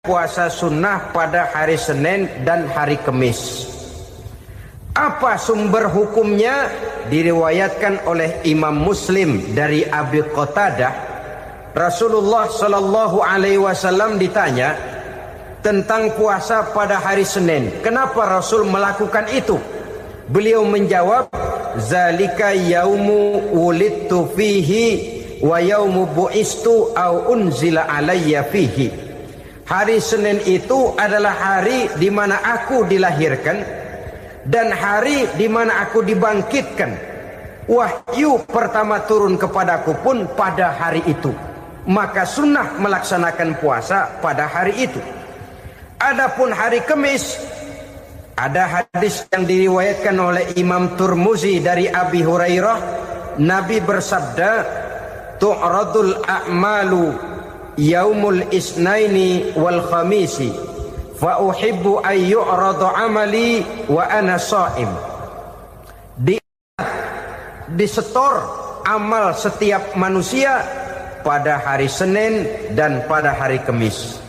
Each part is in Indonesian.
puasa sunnah pada hari Senin dan hari Kamis. Apa sumber hukumnya? Diriwayatkan oleh Imam Muslim dari Abi Qatadah. Rasulullah Shallallahu Alaihi Wasallam ditanya tentang puasa pada hari Senin. Kenapa Rasul melakukan itu? Beliau menjawab, zalika yaumu wulidtu fihi wa yaumu bu'istu au unzila alayya fihi. Hari Senin itu adalah hari di mana aku dilahirkan dan hari di mana aku dibangkitkan. Wahyu pertama turun kepadaku pun pada hari itu. Maka sunnah melaksanakan puasa pada hari itu. Adapun hari Kamis, ada hadis yang diriwayatkan oleh Imam Turmuzi dari Abi Hurairah, Nabi bersabda, tu'radul a'malu yaumul isnaini wal khamisi fa uhibbu ay yu'radu amali wa ana sha'im. Disetor amal setiap manusia pada hari Senin dan pada hari Kamis.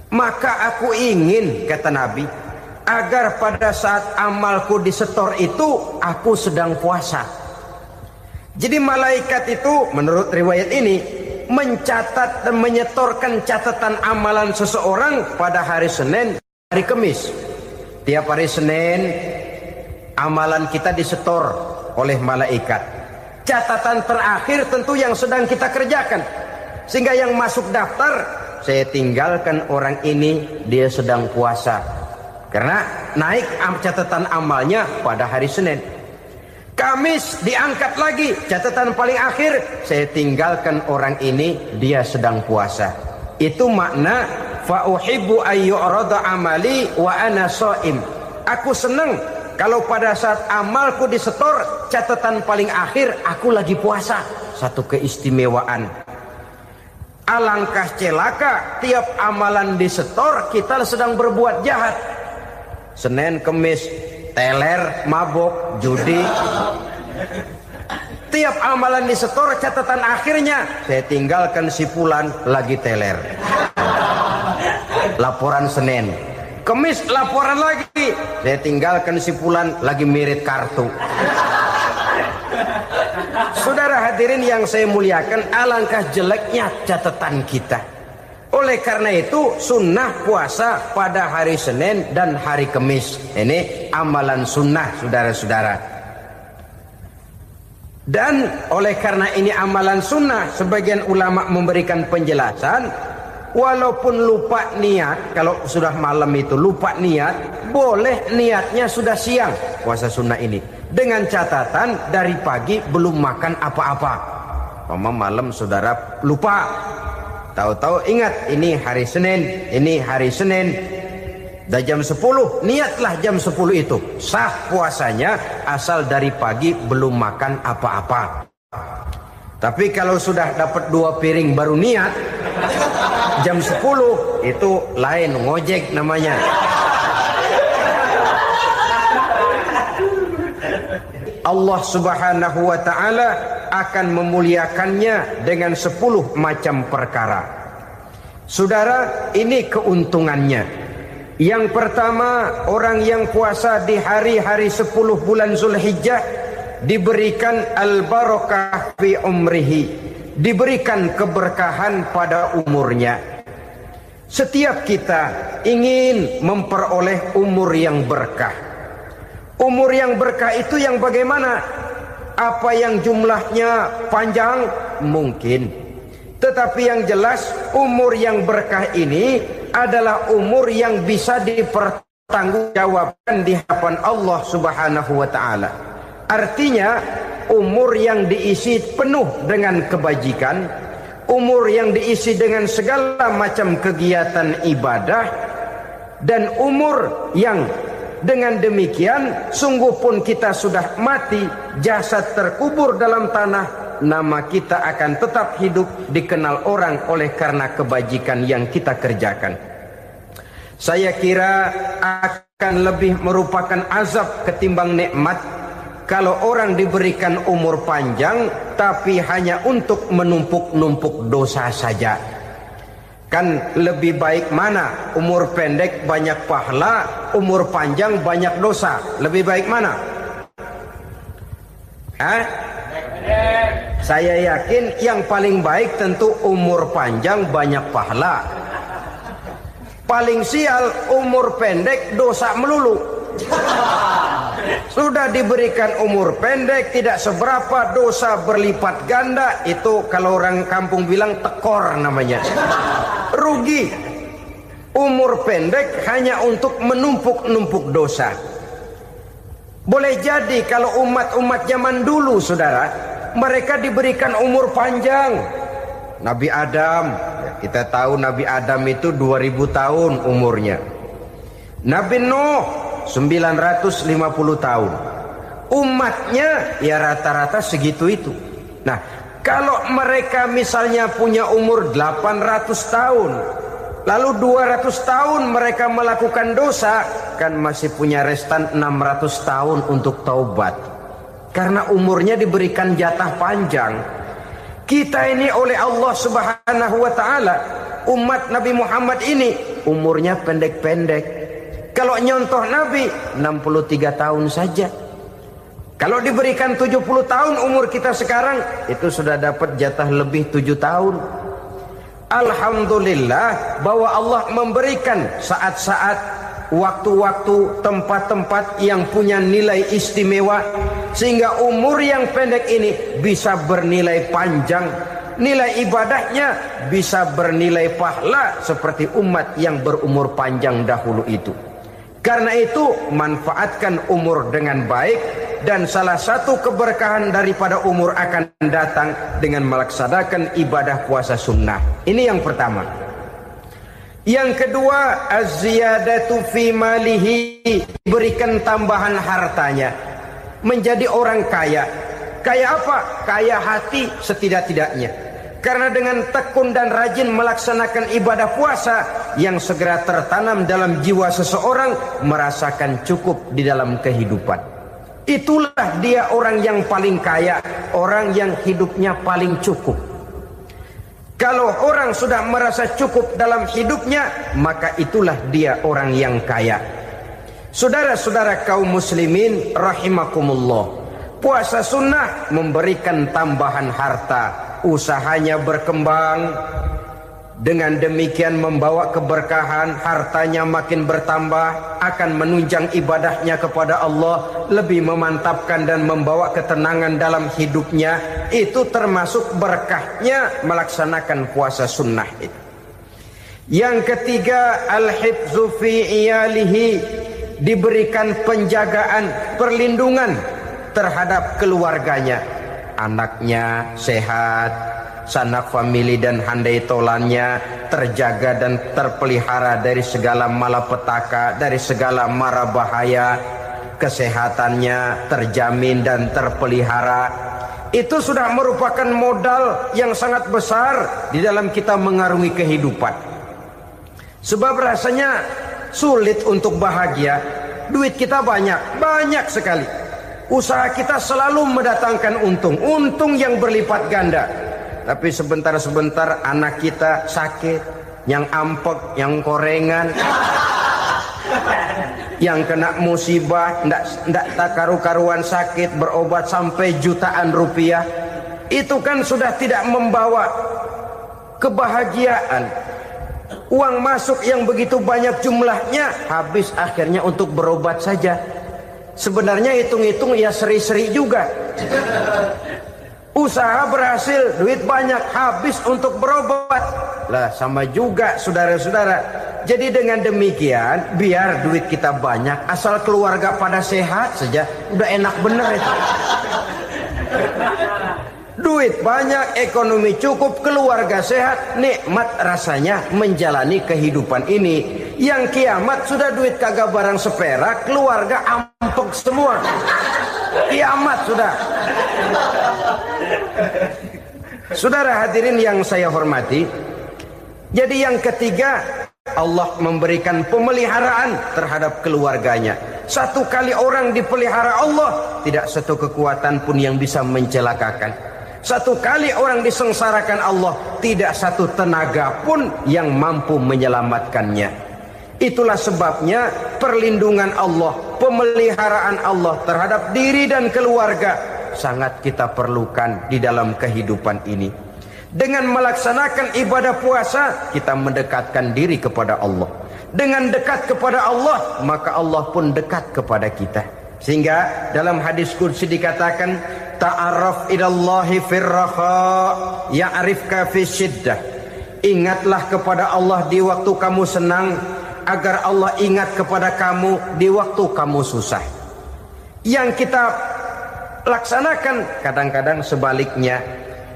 Maka aku ingin, kata Nabi, agar pada saat amalku disetor itu aku sedang puasa. Jadi malaikat itu menurut riwayat ini mencatat dan menyetorkan catatan amalan seseorang pada hari Senin, hari Kamis. Tiap hari Senin amalan kita disetor oleh malaikat. Catatan terakhir tentu yang sedang kita kerjakan. Sehingga yang masuk daftar, saya tinggalkan orang ini, dia sedang puasa. Karena naik catatan amalnya pada hari Senin. Kamis diangkat lagi, catatan paling akhir, saya tinggalkan orang ini, dia sedang puasa. Itu makna fa uhibbu ayyurada amali wa ana shaim. Aku senang kalau pada saat amalku disetor, catatan paling akhir aku lagi puasa. Satu keistimewaan. Alangkah celaka tiap amalan disetor kita sedang berbuat jahat. Senin, Kamis, teler, mabok, judi. Tiap amalan disetor catatan akhirnya, saya tinggalkan si fulan lagi teler. Laporan Senin. Kamis laporan lagi, saya tinggalkan si fulan lagi mirit kartu. Saudara hadirin yang saya muliakan, alangkah jeleknya catatan kita. Oleh karena itu sunnah puasa pada hari Senin dan hari Kamis. Ini amalan sunnah, saudara-saudara. Dan oleh karena ini amalan sunnah, sebagian ulama memberikan penjelasan, walaupun lupa niat, kalau sudah malam itu lupa niat, boleh niatnya sudah siang puasa sunnah ini, dengan catatan dari pagi belum makan apa-apa. Malam saudara lupa, tahu-tahu ingat ini hari Senin, ini hari Senin, dah jam 10, niatlah jam 10 itu, sah puasanya asal dari pagi belum makan apa-apa. Tapi kalau sudah dapat 2 piring baru niat, jam 10 itu lain, ngojek namanya. Allah Subhanahu wa ta'ala akan memuliakannya dengan 10 macam perkara. Saudara, ini keuntungannya. Yang pertama, orang yang puasa di hari-hari 10 bulan Zulhijjah diberikan al-barakah fi umrihi, diberikan keberkahan pada umurnya. Setiap kita ingin memperoleh umur yang berkah. Umur yang berkah itu yang bagaimana? Apa yang jumlahnya panjang? Mungkin. Tetapi yang jelas umur yang berkah ini adalah umur yang bisa dipertanggungjawabkan di hadapan Allah Subhanahu wa ta'ala. Artinya umur yang diisi penuh dengan kebajikan, umur yang diisi dengan segala macam kegiatan ibadah, dan umur yang dengan demikian sungguh pun kita sudah mati, jasad terkubur dalam tanah, nama kita akan tetap hidup, dikenal orang oleh karena kebajikan yang kita kerjakan. Saya kira akan lebih merupakan azab ketimbang nikmat kalau orang diberikan umur panjang tapi hanya untuk menumpuk-numpuk dosa saja. Kan lebih baik mana? Umur pendek banyak pahala, umur panjang banyak dosa. Lebih baik mana? Saya yakin yang paling baik tentu umur panjang banyak pahala. Paling sial umur pendek dosa melulu. Sudah diberikan umur pendek tidak seberapa, dosa berlipat ganda. Itu kalau orang kampung bilang tekor namanya. Rugi. Umur pendek hanya untuk menumpuk-numpuk dosa. Boleh jadi kalau umat-umat zaman dulu, saudara, mereka diberikan umur panjang. Nabi Adam, kita tahu Nabi Adam itu 2000 tahun umurnya. Nabi Nuh 950 tahun. Umatnya ya rata-rata segitu itu. Nah, kalau mereka misalnya punya umur 800 tahun, lalu 200 tahun mereka melakukan dosa, kan masih punya restan 600 tahun untuk taubat. Karena umurnya diberikan jatah panjang. Kita ini oleh Allah Subhanahu wa taala, umat Nabi Muhammad ini umurnya pendek-pendek. Kalau nyontoh Nabi 63 tahun saja. Kalau diberikan 70 tahun umur kita sekarang, itu sudah dapat jatah lebih 7 tahun. Alhamdulillah bahwa Allah memberikan saat-saat, waktu-waktu, tempat-tempat yang punya nilai istimewa, sehingga umur yang pendek ini bisa bernilai panjang, nilai ibadahnya bisa bernilai pahala seperti umat yang berumur panjang dahulu itu. Karena itu manfaatkan umur dengan baik, dan salah satu keberkahan daripada umur akan datang dengan melaksanakan ibadah puasa sunnah. Ini yang pertama. Yang kedua, az-ziyadatu fi malihi, berikan tambahan hartanya, menjadi orang kaya. Kaya apa? Kaya hati setidak-tidaknya. Karena dengan tekun dan rajin melaksanakan ibadah puasa, yang segera tertanam dalam jiwa seseorang merasakan cukup di dalam kehidupan. Itulah dia orang yang paling kaya, orang yang hidupnya paling cukup. Kalau orang sudah merasa cukup dalam hidupnya, maka itulah dia orang yang kaya. Saudara-saudara kaum muslimin rahimakumullah, puasa sunnah memberikan tambahan harta. Usahanya berkembang, dengan demikian membawa keberkahan, hartanya makin bertambah, akan menunjang ibadahnya kepada Allah, lebih memantapkan dan membawa ketenangan dalam hidupnya. Itu termasuk berkahnya melaksanakan puasa sunnah itu. Yang ketiga, al-hifzu fi iyalihi, diberikan penjagaan, perlindungan terhadap keluarganya. Anaknya sehat, sanak famili dan handai tolannya terjaga dan terpelihara dari segala malapetaka, dari segala mara bahaya. Kesehatannya terjamin dan terpelihara. Itu sudah merupakan modal yang sangat besar di dalam kita mengarungi kehidupan. Sebab rasanya sulit untuk bahagia. Duit kita banyak sekali. Usaha kita selalu mendatangkan untung yang berlipat ganda. Tapi sebentar-sebentar anak kita sakit, yang ampek, yang korengan, yang kena musibah, ndak tak karu-karuan sakit, berobat sampai jutaan rupiah. Itu kan sudah tidak membawa kebahagiaan. Uang masuk yang begitu banyak jumlahnya, habis akhirnya untuk berobat saja. Sebenarnya hitung-hitung ya seri-seri juga. Usaha berhasil, duit banyak, habis untuk berobat. Lah sama juga saudara-saudara. Jadi dengan demikian, biar duit kita banyak, asal keluarga pada sehat saja, udah enak bener itu. Duit banyak, ekonomi cukup, keluarga sehat, nikmat rasanya menjalani kehidupan ini. Yang kiamat sudah duit kagak barang seperak, keluarga ampek semua. Kiamat sudah. Saudara hadirin yang saya hormati, jadi yang ketiga, Allah memberikan pemeliharaan terhadap keluarganya. Satu kali orang dipelihara Allah, tidak satu kekuatan pun yang bisa mencelakakan. Satu kali orang disengsarakan Allah, tidak satu tenaga pun yang mampu menyelamatkannya. Itulah sebabnya perlindungan Allah, pemeliharaan Allah terhadap diri dan keluarga sangat kita perlukan di dalam kehidupan ini. Dengan melaksanakan ibadah puasa, kita mendekatkan diri kepada Allah. Dengan dekat kepada Allah, maka Allah pun dekat kepada kita. Sehingga dalam hadis qudsi dikatakan, ta'arraf ilallahi firraha ya'rifka fi syiddah. Ingatlah kepada Allah di waktu kamu senang, agar Allah ingat kepada kamu di waktu kamu susah. Yang kita laksanakan kadang-kadang sebaliknya.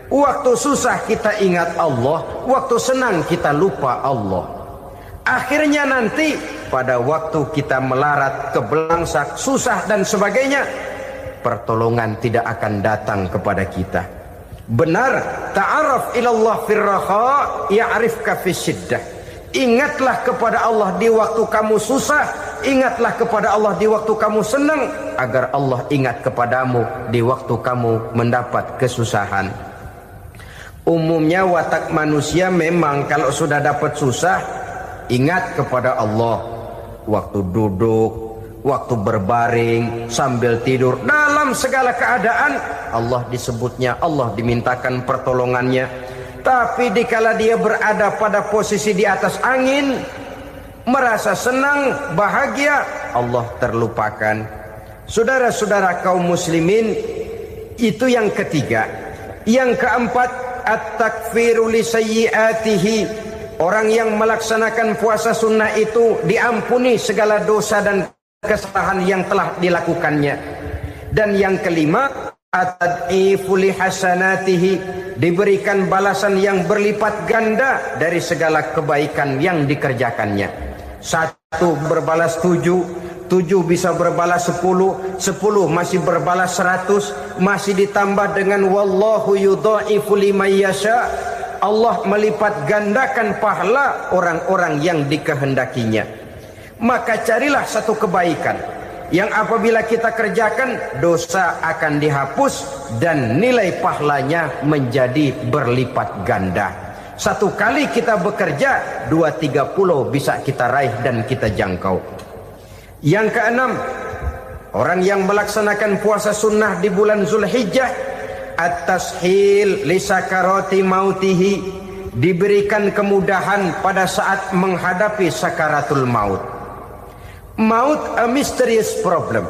Waktu susah kita ingat Allah, waktu senang kita lupa Allah. Akhirnya nanti pada waktu kita melarat, kebelangsak, susah dan sebagainya, pertolongan tidak akan datang kepada kita. Benar, ta'arraf ilallah firraha ya'rifka fi syiddah. Ingatlah kepada Allah di waktu kamu susah, ingatlah kepada Allah di waktu kamu senang, agar Allah ingat kepadamu di waktu kamu mendapat kesusahan. Umumnya watak manusia memang kalau sudah dapat susah, ingat kepada Allah. Waktu duduk, waktu berbaring, sambil tidur, dalam segala keadaan Allah disebutnya, Allah dimintakan pertolongannya. Tapi dikala dia berada pada posisi di atas angin, merasa senang, bahagia, Allah terlupakan. Saudara-saudara kaum muslimin, itu yang ketiga. Yang keempat, at-takfiru li sayyiatihi. Orang yang melaksanakan puasa sunnah itu diampuni segala dosa dan kesalahan yang telah dilakukannya. Dan yang kelima, at-tad'ifu li hasanatihi, diberikan balasan yang berlipat ganda dari segala kebaikan yang dikerjakannya. 1 berbalas 7, 7 bisa berbalas 10, 10 masih berbalas 100, masih ditambah dengan wallahu yudha'ifu liman yasha. Allah melipat gandakan pahala orang-orang yang dikehendakinya. Maka carilah satu kebaikan yang apabila kita kerjakan, dosa akan dihapus dan nilai pahalanya menjadi berlipat ganda. 1 kali kita bekerja, 2-3 pulau bisa kita raih dan kita jangkau. Yang keenam, orang yang melaksanakan puasa sunnah di bulan Zulhijjah, at-tashil li sakarati mautihi, diberikan kemudahan pada saat menghadapi sakaratul maut. Maut a mysterious problem.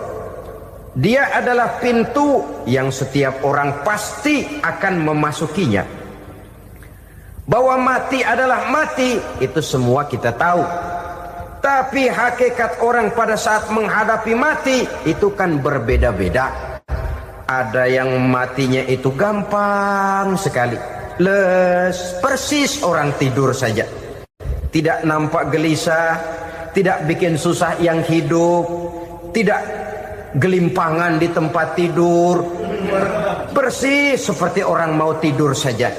Dia adalah pintu yang setiap orang pasti akan memasukinya. Bahwa mati adalah mati, itu semua kita tahu. Tapi hakikat orang pada saat menghadapi mati itu kan berbeda-beda. Ada yang matinya itu gampang sekali, persis orang tidur saja, tidak nampak gelisah, tidak bikin susah yang hidup, tidak gelimpangan di tempat tidur, persis seperti orang mau tidur saja.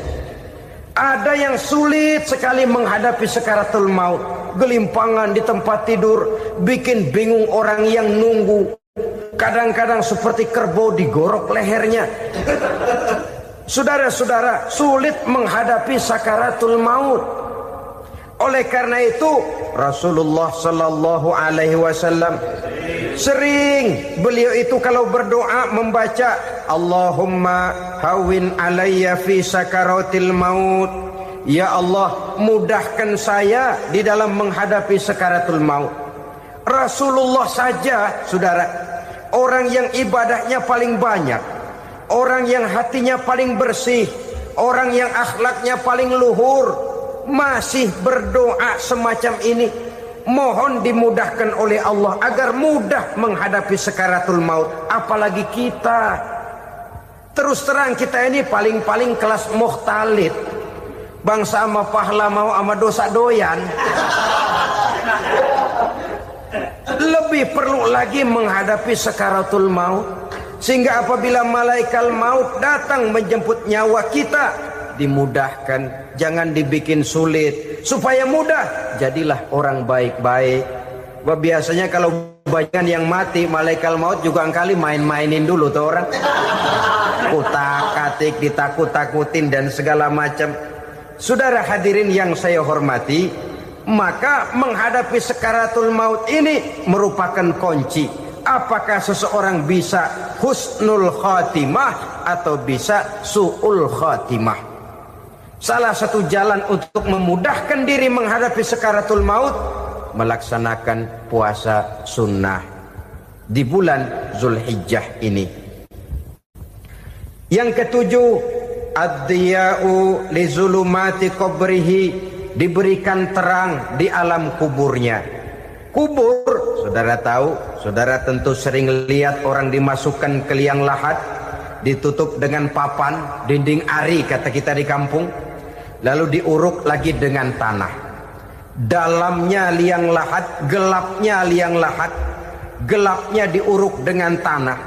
Ada yang sulit sekali menghadapi sakaratul maut, gelimpangan di tempat tidur, bikin bingung orang yang nunggu. Kadang-kadang seperti kerbau digorok lehernya. Saudara-saudara, sulit menghadapi sakaratul maut. Oleh karena itu Rasulullah sallallahu alaihi wasallam sering beliau itu kalau berdoa membaca Allahumma hawin alayya fi sakaratil maut. Ya Allah, mudahkan saya di dalam menghadapi sakaratul maut. Rasulullah saja, saudara, orang yang ibadahnya paling banyak, orang yang hatinya paling bersih, orang yang akhlaknya paling luhur, masih berdoa semacam ini. Mohon dimudahkan oleh Allah agar mudah menghadapi sakaratul maut. Apalagi kita, terus terang kita ini paling-paling kelas muhtalid, bangsa sama pahala mau sama dosa doyan. Lebih perlu lagi menghadapi sakaratul maut, sehingga apabila malaikat maut datang menjemput nyawa kita, dimudahkan, jangan dibikin sulit, supaya mudah. Jadilah orang baik-baik. Biasanya kalau banyak yang mati, malaikat maut juga kali main-mainin dulu tuh orang. kutak-katik, ditakut-takutin dan segala macam. Saudara hadirin yang saya hormati, maka menghadapi sakaratul maut ini merupakan kunci. Apakah seseorang bisa husnul khatimah atau bisa su'ul khatimah? Salah satu jalan untuk memudahkan diri menghadapi sakaratul maut, melaksanakan puasa sunnah di bulan Zulhijjah ini. Yang ketujuh, ad-diya'u li zulumati qabrihi, diberikan terang di alam kuburnya. Kubur, saudara tahu, saudara tentu sering lihat orang dimasukkan ke liang lahat, ditutup dengan papan, dinding ari kata kita di kampung, lalu diuruk lagi dengan tanah. Dalamnya liang lahat, gelapnya liang lahat, gelapnya diuruk dengan tanah,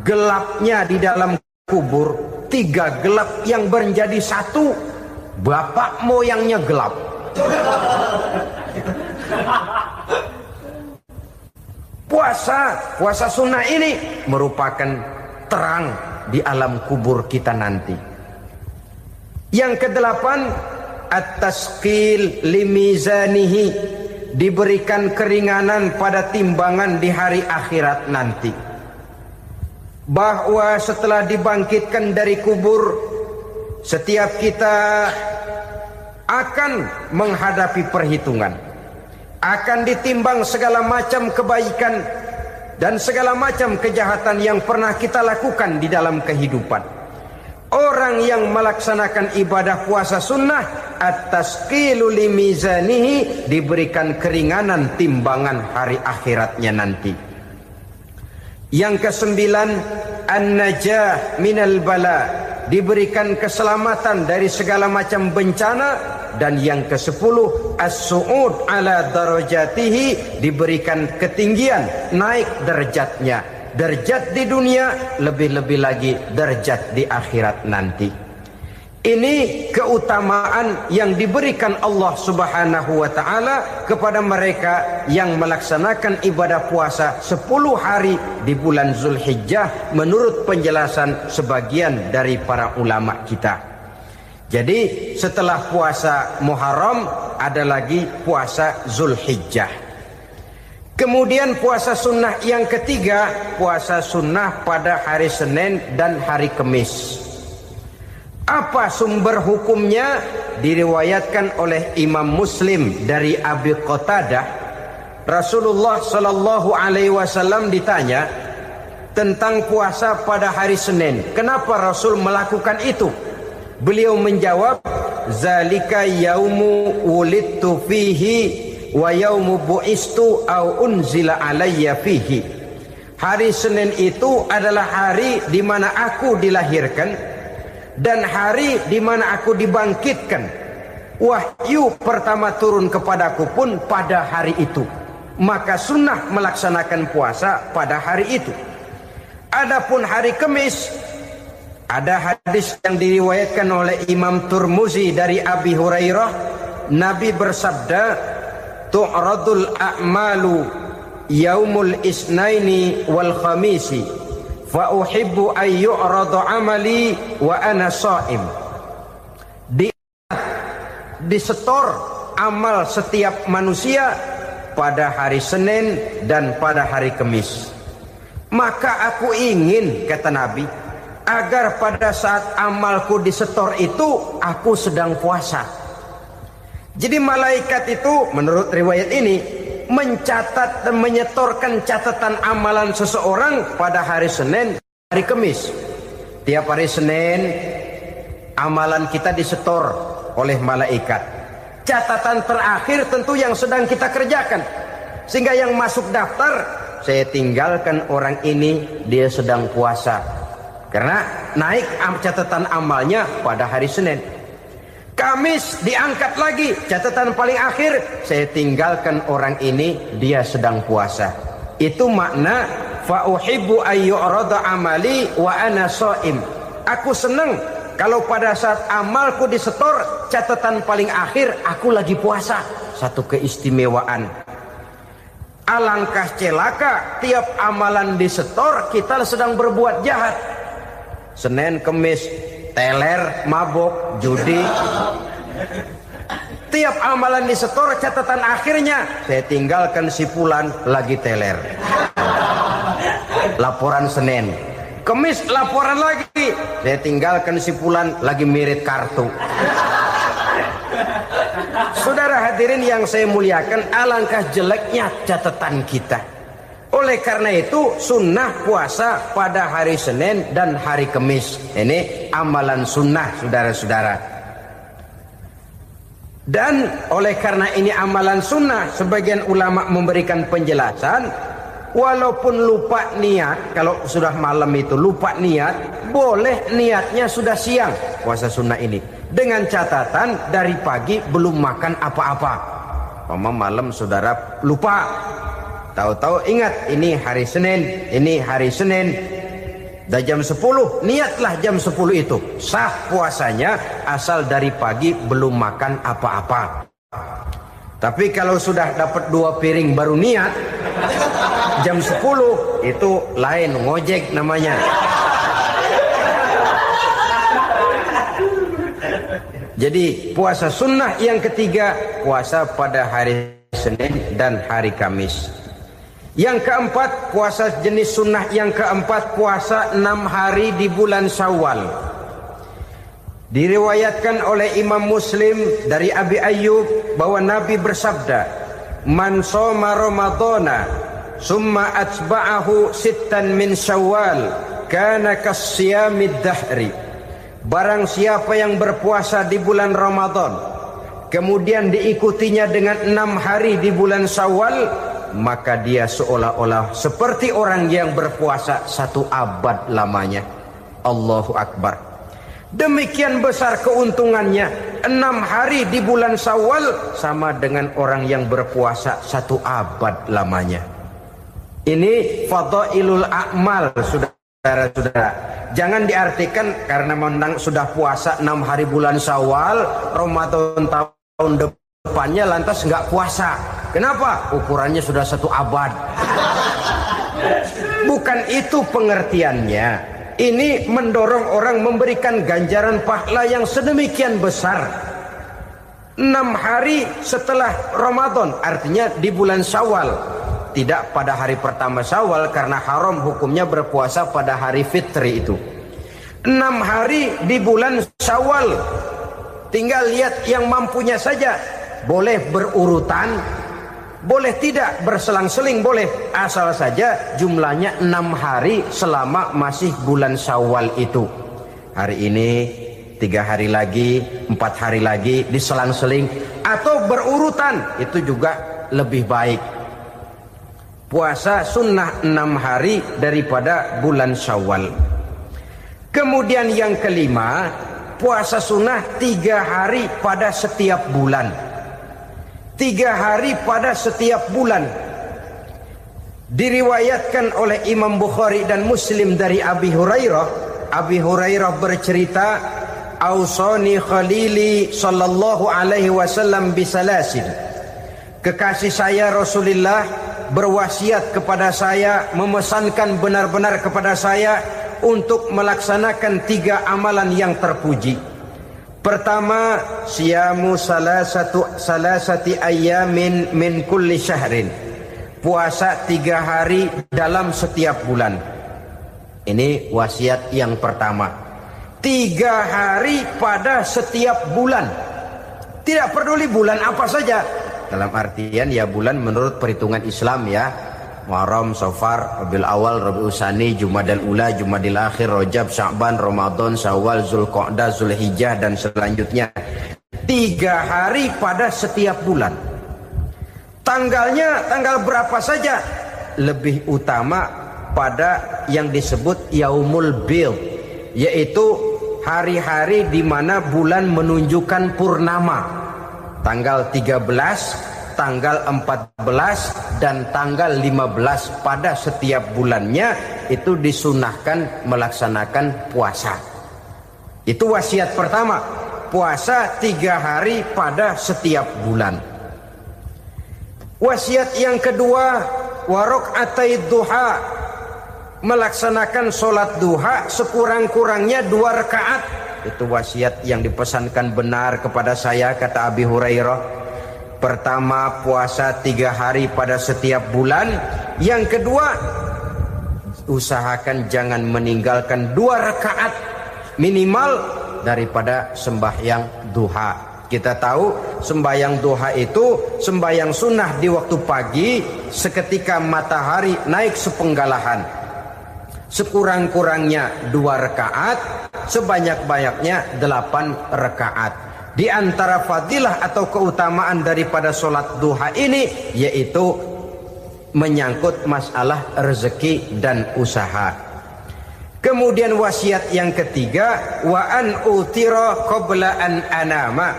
gelapnya di dalam kubur, tiga gelap yang menjadi satu. Bapak moyangnya gelap. Puasa sunnah ini merupakan terang di alam kubur kita nanti. Yang kedelapan, at-tasqil limizanihi, diberikan keringanan pada timbangan di hari akhirat nanti. Bahwa setelah dibangkitkan dari kubur, setiap kita akan menghadapi perhitungan, akan ditimbang segala macam kebaikan dan segala macam kejahatan yang pernah kita lakukan di dalam kehidupan. Orang yang melaksanakan ibadah puasa sunnah, at-tasqilu limizanihi, diberikan keringanan timbangan hari akhiratnya nanti. Yang kesembilan, an-najah minal bala, diberikan keselamatan dari segala macam bencana. Dan yang ke-10, as-su'ud ala darajatihi, diberikan ketinggian, naik derajatnya, derajat di dunia, lebih-lebih lagi derajat di akhirat nanti. Ini keutamaan yang diberikan Allah Subhanahu wa ta'ala kepada mereka yang melaksanakan ibadah puasa 10 hari di bulan Zulhijjah menurut penjelasan sebagian dari para ulama kita. Jadi setelah puasa Muharram ada lagi puasa Zulhijjah. Kemudian puasa sunnah yang ketiga, puasa sunnah pada hari Senin dan hari Kamis. Apa sumber hukumnya? Diriwayatkan oleh Imam Muslim dari Abi Qatadah, Rasulullah sallallahu alaihi wasallam ditanya tentang puasa pada hari Senin. Kenapa Rasul melakukan itu? Beliau menjawab, zalika yaumu wulidtu fihi wa yaumu bu'istu au unzila alayya fihi. Hari Senin itu adalah hari di mana aku dilahirkan dan hari di mana aku dibangkitkan. Wahyu pertama turun kepadaku pun pada hari itu. Maka sunnah melaksanakan puasa pada hari itu. Adapun hari Kamis, ada hadis yang diriwayatkan oleh Imam Turmuzi dari Abi Hurairah, Nabi bersabda, tu'radul a'malu yaumul isnaini wal khamisi fa uhibbu ay yu'radu amali wa ana sha'im. Disetor amal setiap manusia pada hari Senin dan pada hari Kamis. Maka aku ingin, kata Nabi, agar pada saat amalku disetor itu aku sedang puasa. Jadi malaikat itu menurut riwayat ini mencatat dan menyetorkan catatan amalan seseorang pada hari Senin, hari Kamis. Tiap hari Senin amalan kita disetor oleh malaikat. Catatan terakhir tentu yang sedang kita kerjakan, sehingga yang masuk daftar, saya tinggalkan orang ini, dia sedang puasa. Karena naik catatan amalnya pada hari Senin. Kamis diangkat lagi, catatan paling akhir, saya tinggalkan orang ini, dia sedang puasa. Itu makna fa uhibbu ay yu'rada amali wa ana shaim. Aku senang kalau pada saat amalku disetor, catatan paling akhir aku lagi puasa. Satu keistimewaan. Alangkah celaka tiap amalan disetor kita sedang berbuat jahat. Senin, Kemis, teler, mabok, judi. Tiap amalan disetor, catatan akhirnya saya tinggalkan si Fulan lagi teler. Laporan Senin. Kemis laporan lagi, saya tinggalkan si Fulan lagi mirit kartu. Saudara hadirin yang saya muliakan, alangkah jeleknya catatan kita. Oleh karena itu sunnah puasa pada hari Senin dan hari Kemis. Ini amalan sunnah saudara-saudara. Dan oleh karena ini amalan sunnah, sebagian ulama memberikan penjelasan, walaupun lupa niat, kalau sudah malam itu lupa niat, boleh niatnya sudah siang puasa sunnah ini, dengan catatan dari pagi belum makan apa-apa. Malam saudara lupa, tahu-tahu ingat ini hari Senin, dah jam 10, niatlah jam 10 itu, sah puasanya asal dari pagi belum makan apa-apa. Tapi kalau sudah dapat 2 piring baru niat, jam 10 itu lain, ngojek namanya. Jadi puasa sunnah yang ketiga, puasa pada hari Senin dan hari Kamis. Yang keempat, puasa jenis sunnah yang keempat, puasa 6 hari di bulan Syawal. Diriwayatkan oleh Imam Muslim dari Abi Ayyub bahwa Nabi bersabda, "Man shoma Ramadhana summa atba'ahu sittan min Syawal kana kasyamid dahri." Barang siapa yang berpuasa di bulan Ramadan, kemudian diikutinya dengan 6 hari di bulan Syawal, maka dia seolah-olah seperti orang yang berpuasa 1 abad lamanya. Allahu Akbar. Demikian besar keuntungannya. 6 hari di bulan Syawal sama dengan orang yang berpuasa 1 abad lamanya. Ini fadailul a'mal, saudara-saudara. Jangan diartikan karena menang sudah puasa 6 hari bulan Syawal, Ramadan tahun depannya lantas nggak puasa. Kenapa? Ukurannya sudah 1 abad. Bukan itu pengertiannya. Ini mendorong orang memberikan ganjaran pahala yang sedemikian besar. 6 hari setelah Ramadan, artinya di bulan Syawal. Tidak pada hari pertama Syawal karena haram hukumnya berpuasa pada hari fitri itu. 6 hari di bulan Syawal. Tinggal lihat yang mampunya saja. Boleh berurutan, boleh tidak berselang-seling, boleh. Asal saja jumlahnya 6 hari selama masih bulan Syawal itu. Hari ini 3 hari lagi, 4 hari lagi, diselang-seling atau berurutan, itu juga lebih baik. Puasa sunnah 6 hari daripada bulan Syawal. Kemudian yang kelima, puasa sunnah 3 hari pada setiap bulan. 3 hari pada setiap bulan. Diriwayatkan oleh Imam Bukhari dan Muslim dari Abi Hurairah. Abi Hurairah bercerita, "Ausani khalili sallallahu alaihi wasallam bisalasin." Kekasih saya Rasulullah berwasiat kepada saya, memesankan benar-benar kepada saya untuk melaksanakan 3 amalan yang terpuji. Pertama, siyamu salasati ayyamin min kulli syahrin. Puasa 3 hari dalam setiap bulan. Ini wasiat yang pertama. 3 hari pada setiap bulan. Tidak peduli bulan apa saja. Dalam artian ya bulan menurut perhitungan Islam ya. Muharram, Safar, Rabiul Awal, Rabiul Tsani, Jumadal Ula, Jumadil Akhir, Rajab, Sya'ban, Ramadan, Syawal, Zulqa'dah, Zulhijjah dan selanjutnya. 3 hari pada setiap bulan. Tanggalnya tanggal berapa saja. Lebih utama pada yang disebut Yaumul Bid, yaitu hari-hari di mana bulan menunjukkan purnama. Tanggal 13, tanggal 14 dan tanggal 15 pada setiap bulannya itu disunahkan melaksanakan puasa. Itu wasiat pertama, puasa 3 hari pada setiap bulan. Wasiat yang kedua, wa raka'atai duha, melaksanakan sholat duha sekurang-kurangnya 2 rakaat. Itu wasiat yang dipesankan benar kepada saya, kata Abi Hurairah. Pertama, puasa 3 hari pada setiap bulan. Yang kedua, usahakan jangan meninggalkan 2 rakaat minimal daripada sembahyang duha. Kita tahu sembahyang duha itu sembahyang sunnah di waktu pagi seketika matahari naik sepenggalahan. Sekurang-kurangnya 2 rakaat, sebanyak-banyaknya 8 rakaat. Di antara fadilah atau keutamaan daripada sholat duha ini yaitu menyangkut masalah rezeki dan usaha. Kemudian wasiat yang ketiga, wa an utira qabla an anama.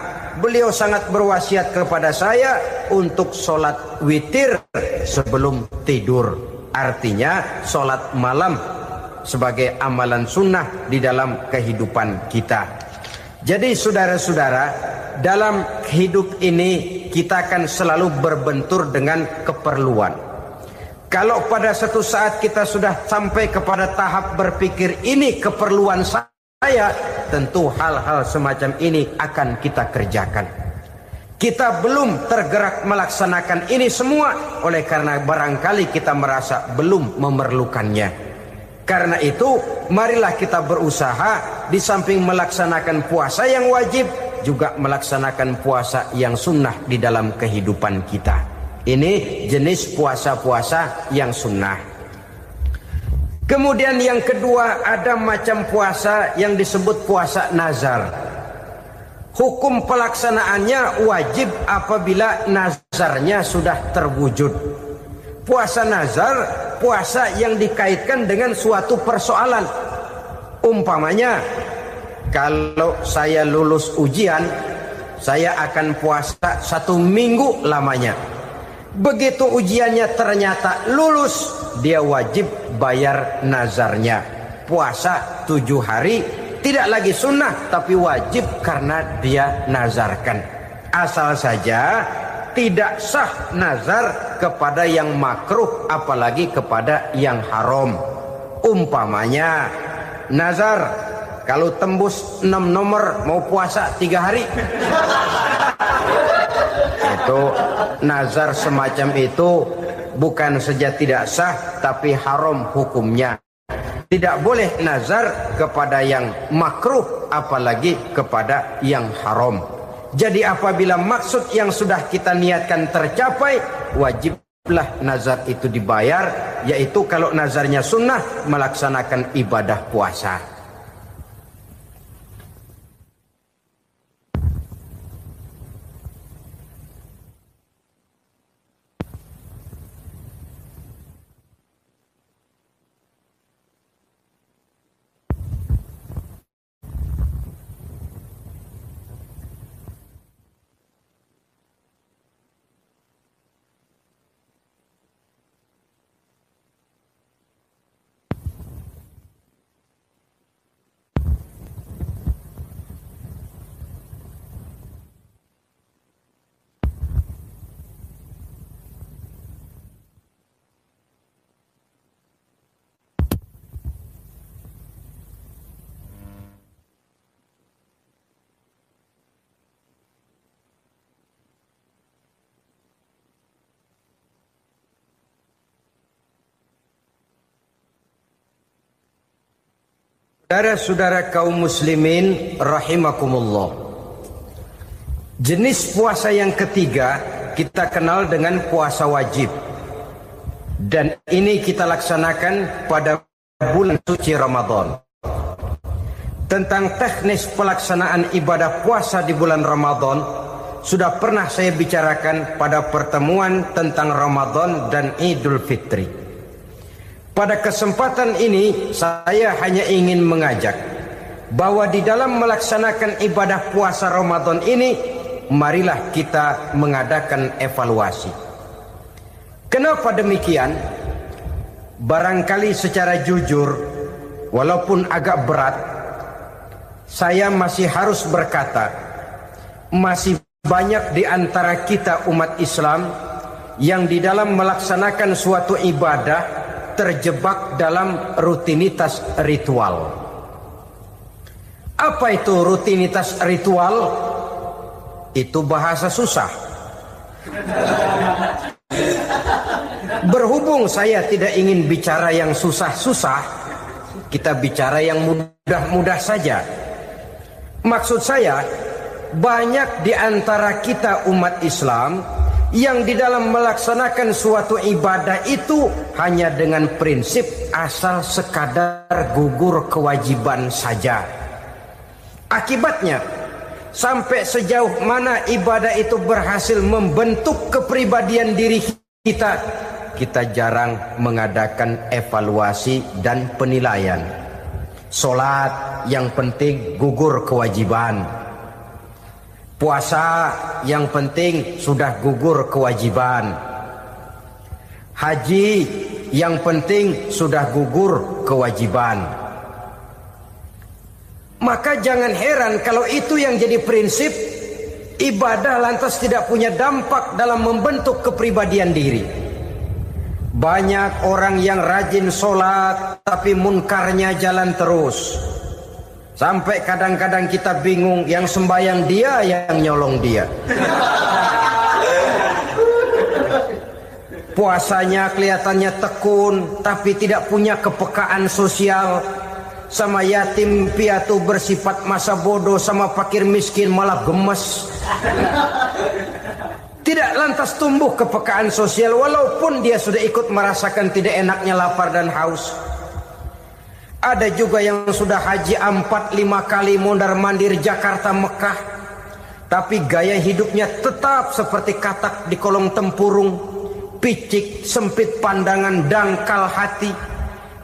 Beliau sangat berwasiat kepada saya untuk sholat witir sebelum tidur. Artinya sholat malam sebagai amalan sunnah di dalam kehidupan kita. Jadi saudara-saudara, dalam hidup ini kita akan selalu berbentur dengan keperluan. Kalau pada satu saat kita sudah sampai kepada tahap berpikir ini keperluan saya, tentu hal-hal semacam ini akan kita kerjakan. Kita belum tergerak melaksanakan ini semua oleh karena barangkali kita merasa belum memerlukannya. Karena itu marilah kita berusaha di samping melaksanakan puasa yang wajib juga melaksanakan puasa yang sunnah di dalam kehidupan kita. Ini jenis puasa-puasa yang sunnah. Kemudian yang kedua, ada macam puasa yang disebut puasa nazar. Hukum pelaksanaannya wajib apabila nazarnya sudah terwujud. Puasa nazar, puasa yang dikaitkan dengan suatu persoalan. Umpamanya, kalau saya lulus ujian, saya akan puasa 1 minggu lamanya. Begitu ujiannya ternyata lulus, dia wajib bayar nazarnya. Puasa 7 hari, tidak lagi sunnah tapi wajib karena dia nazarkan. Asal saja tidak sah nazar kepada yang makruh apalagi kepada yang haram. Umpamanya nazar kalau tembus 6 nomor mau puasa 3 hari. Itu nazar semacam itu bukan saja tidak sah tapi haram hukumnya. Tidak boleh nazar kepada yang makruh apalagi kepada yang haram. Jadi apabila maksud yang sudah kita niatkan tercapai, wajiblah nazar itu dibayar, yaitu kalau nazarnya sunnah melaksanakan ibadah puasa. Saudara-saudara kaum muslimin rahimakumullah. Jenis puasa yang ketiga kita kenal dengan puasa wajib. Dan ini kita laksanakan pada bulan suci Ramadan. Tentang teknis pelaksanaan ibadah puasa di bulan Ramadan sudah pernah saya bicarakan pada pertemuan tentang Ramadan dan Idul Fitri. Pada kesempatan ini saya hanya ingin mengajak bahwa di dalam melaksanakan ibadah puasa Ramadan ini marilah kita mengadakan evaluasi. Kenapa demikian? Barangkali secara jujur walaupun agak berat saya masih harus berkata masih banyak di antara kita umat Islam yang di dalam melaksanakan suatu ibadah terjebak dalam rutinitas ritual. Apa itu rutinitas ritual? Itu bahasa susah. Berhubung saya tidak ingin bicara yang susah-susah, kita bicara yang mudah-mudah saja. Maksud saya, banyak di antara kita umat Islam yang di dalam melaksanakan suatu ibadah itu hanya dengan prinsip asal sekadar gugur kewajiban saja. Akibatnya, sampai sejauh mana ibadah itu berhasil membentuk kepribadian diri kita, kita jarang mengadakan evaluasi dan penilaian. Salat yang penting gugur kewajiban. Puasa yang penting sudah gugur kewajiban. Haji yang penting sudah gugur kewajiban. Maka jangan heran kalau itu yang jadi prinsip, ibadah lantas tidak punya dampak dalam membentuk kepribadian diri. Banyak orang yang rajin sholat tapi munkarnya jalan terus. Sampai kadang-kadang kita bingung, yang sembahyang dia, yang nyolong dia. Puasanya kelihatannya tekun, tapi tidak punya kepekaan sosial. Sama yatim piatu bersifat masa bodoh, sama fakir miskin malah gemes. Tidak lantas tumbuh kepekaan sosial, walaupun dia sudah ikut merasakan tidak enaknya lapar dan haus. Ada juga yang sudah haji 4-5 kali mondar-mandir Jakarta Mekah, tapi gaya hidupnya tetap seperti katak di kolong tempurung, picik, sempit pandangan, dangkal hati,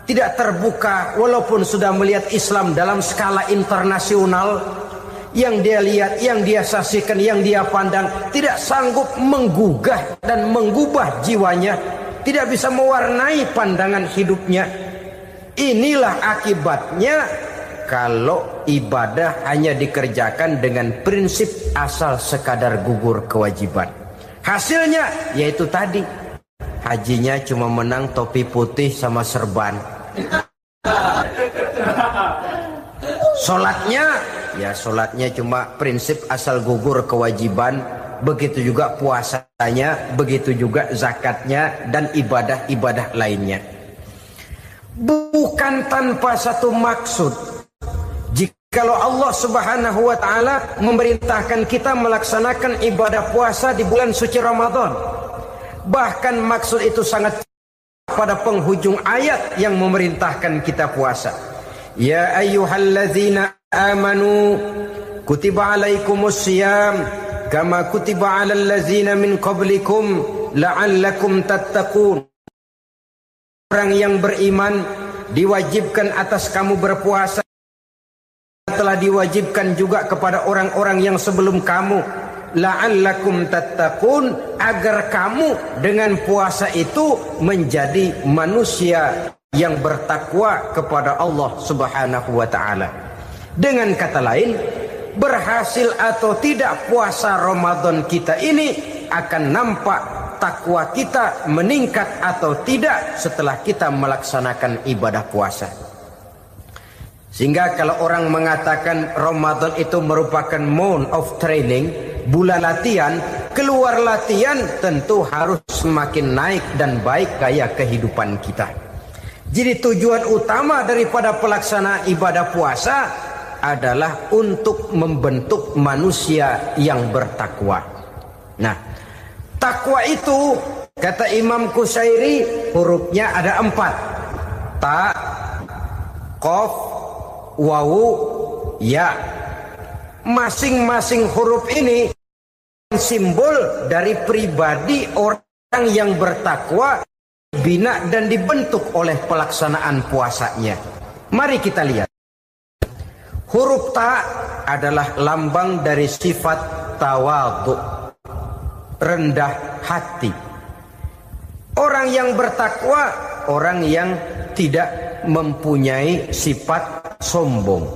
tidak terbuka walaupun sudah melihat Islam dalam skala internasional. Yang dia lihat, yang dia saksikan, yang dia pandang, tidak sanggup menggugah dan mengubah jiwanya, tidak bisa mewarnai pandangan hidupnya. Inilah akibatnya kalau ibadah hanya dikerjakan dengan prinsip asal sekadar gugur kewajiban. Hasilnya yaitu tadi, hajinya cuma menang topi putih sama serban. Sholatnya cuma prinsip asal gugur kewajiban. Begitu juga puasanya, begitu juga zakatnya dan ibadah-ibadah lainnya. Bukan tanpa satu maksud. Jikalau Allah Subhanahu wa taala memerintahkan kita melaksanakan ibadah puasa di bulan suci Ramadan, bahkan maksud itu sangat pada penghujung ayat yang memerintahkan kita puasa. Ya ayyuhalladzina amanu kutiba alaikumus syiyam kama kutiba alal ladzina min qablikum la'allakum tattaqun. Orang yang beriman diwajibkan atas kamu berpuasa, telah diwajibkan juga kepada orang-orang yang sebelum kamu, la'allakum tattaqun, agar kamu dengan puasa itu menjadi manusia yang bertakwa kepada Allah Subhanahu wa taala. Dengan kata lain, berhasil atau tidak puasa Ramadan kita ini akan nampak takwa kita meningkat atau tidak setelah kita melaksanakan ibadah puasa. Sehingga kalau orang mengatakan Ramadan itu merupakan month of training, bulan latihan, keluar latihan tentu harus semakin naik dan baik gaya kehidupan kita. Jadi tujuan utama daripada pelaksanaan ibadah puasa adalah untuk membentuk manusia yang bertakwa. Nah, takwa itu kata Imam Qusairi hurufnya ada 4. Ta, qaf, wawu, ya. Masing-masing huruf ini simbol dari pribadi orang yang bertakwa, bina dan dibentuk oleh pelaksanaan puasanya. Mari kita lihat. Huruf ta adalah lambang dari sifat tawadhu, rendah hati. Orang yang bertakwa, orang yang tidak mempunyai sifat sombong.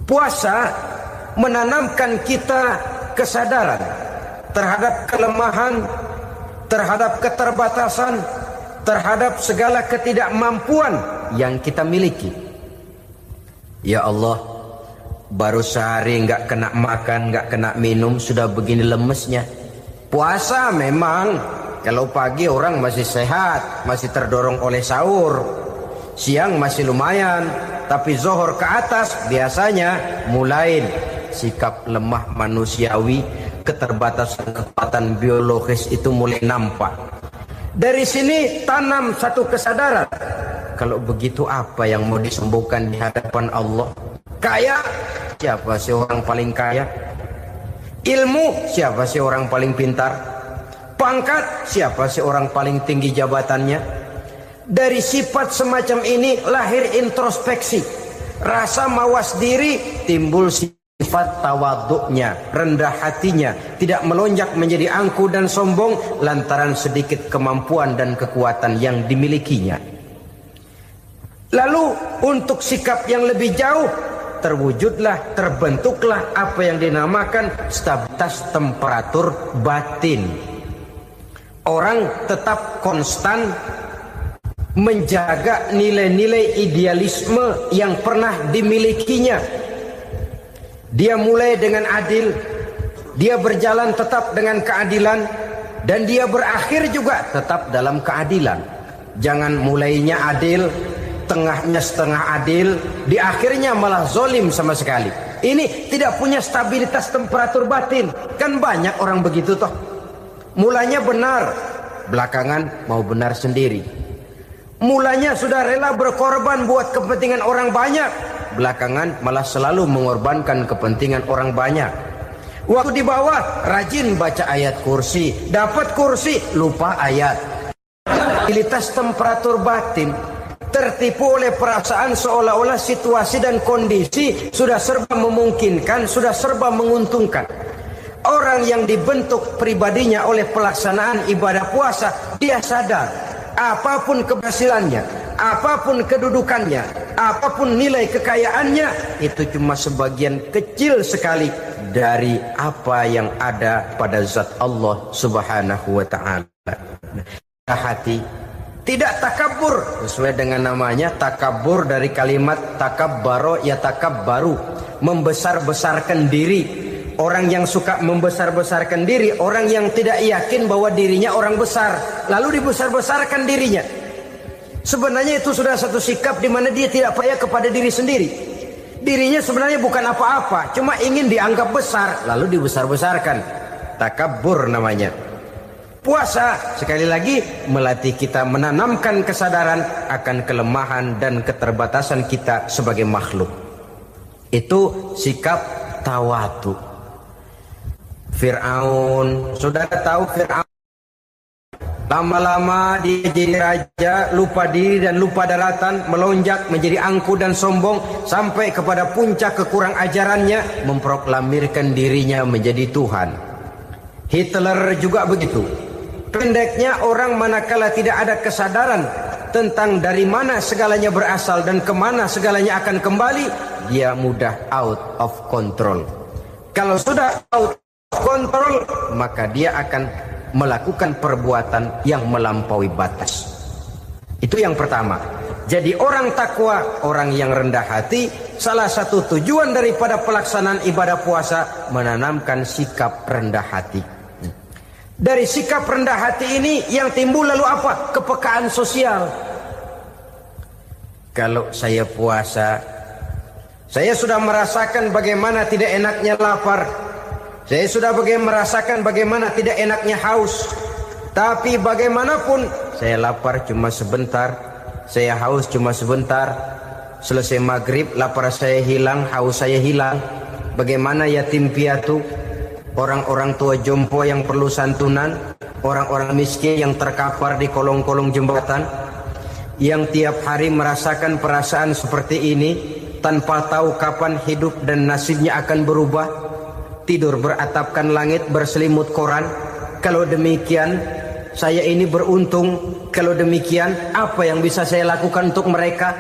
Puasa menanamkan kita kesadaran terhadap kelemahan, terhadap keterbatasan, terhadap segala ketidakmampuan yang kita miliki. Ya Allah, baru sehari nggak kena makan, nggak kena minum, sudah begini lemesnya. Puasa memang, kalau pagi orang masih sehat, masih terdorong oleh sahur. Siang masih lumayan, tapi zuhur ke atas biasanya mulai sikap lemah manusiawi, keterbatasan kekuatan biologis itu mulai nampak. Dari sini tanam satu kesadaran. Kalau begitu apa yang mau disembuhkan di hadapan Allah? Kaya, siapa sih orang paling kaya? Ilmu, siapa sih orang paling pintar? Pangkat, siapa sih orang paling tinggi jabatannya? Dari sifat semacam ini lahir introspeksi. Rasa mawas diri, timbul sifat tawaduknya, rendah hatinya, tidak melonjak menjadi angkuh dan sombong lantaran sedikit kemampuan dan kekuatan yang dimilikinya. Lalu untuk sikap yang lebih jauh, terbentuklah apa yang dinamakan stabilitas temperatur batin. Orang tetap konstan menjaga nilai-nilai idealisme yang pernah dimilikinya. Dia mulai dengan adil, dia berjalan tetap dengan keadilan, dan dia berakhir juga tetap dalam keadilan. Jangan mulainya adil, tengahnya setengah adil, di akhirnya malah zolim sama sekali. Ini tidak punya stabilitas temperatur batin. Kan banyak orang begitu toh. Mulanya benar, belakangan mau benar sendiri. Mulanya sudah rela berkorban buat kepentingan orang banyak, belakangan malah selalu mengorbankan kepentingan orang banyak. Waktu di bawah rajin baca ayat kursi, dapat kursi lupa ayat. Stabilitas temperatur batin, tertipu oleh perasaan seolah-olah situasi dan kondisi sudah serba memungkinkan, sudah serba menguntungkan. Orang yang dibentuk pribadinya oleh pelaksanaan ibadah puasa, dia sadar apapun keberhasilannya, apapun kedudukannya, apapun nilai kekayaannya, itu cuma sebagian kecil sekali dari apa yang ada pada zat Allah Subhanahu wa ta'ala. Hati tidak takabur, sesuai dengan namanya takabur dari kalimat takabbaro ya takabbaru, membesar-besarkan diri. Orang yang suka membesar-besarkan diri, orang yang tidak yakin bahwa dirinya orang besar, lalu dibesar-besarkan dirinya. Sebenarnya itu sudah satu sikap di mana dia tidak percaya kepada diri sendiri. Dirinya sebenarnya bukan apa-apa, cuma ingin dianggap besar, lalu dibesar-besarkan. Takabbur namanya. Puasa sekali lagi melatih kita menanamkan kesadaran akan kelemahan dan keterbatasan kita sebagai makhluk. Itu sikap tawadu. Fir'aun, saudara tahu Fir'aun, lama-lama dia jadi raja, lupa diri dan lupa daratan, melonjak menjadi angkuh dan sombong sampai kepada puncak kekurang ajarannya, memproklamirkan dirinya menjadi Tuhan. Hitler juga begitu. Pendeknya, orang manakala tidak ada kesadaran tentang dari mana segalanya berasal dan kemana segalanya akan kembali, dia mudah out of control. Kalau sudah out kontrol, maka dia akan melakukan perbuatan yang melampaui batas. Itu yang pertama. Jadi orang takwa, orang yang rendah hati, salah satu tujuan daripada pelaksanaan ibadah puasa menanamkan sikap rendah hati. Dari sikap rendah hati ini yang timbul lalu apa? Kepekaan sosial. Kalau saya puasa, saya sudah merasakan bagaimana tidak enaknya lapar. Saya sudah merasakan bagaimana tidak enaknya haus. Tapi bagaimanapun, saya lapar cuma sebentar, saya haus cuma sebentar. Selesai maghrib, lapar saya hilang, haus saya hilang. Bagaimana yatim piatu, orang-orang tua jompo yang perlu santunan, orang-orang miskin yang terkapar di kolong-kolong jembatan, yang tiap hari merasakan perasaan seperti ini, tanpa tahu kapan hidup dan nasibnya akan berubah. Tidur beratapkan langit, berselimut koran. Kalau demikian, saya ini beruntung. Kalau demikian, apa yang bisa saya lakukan untuk mereka?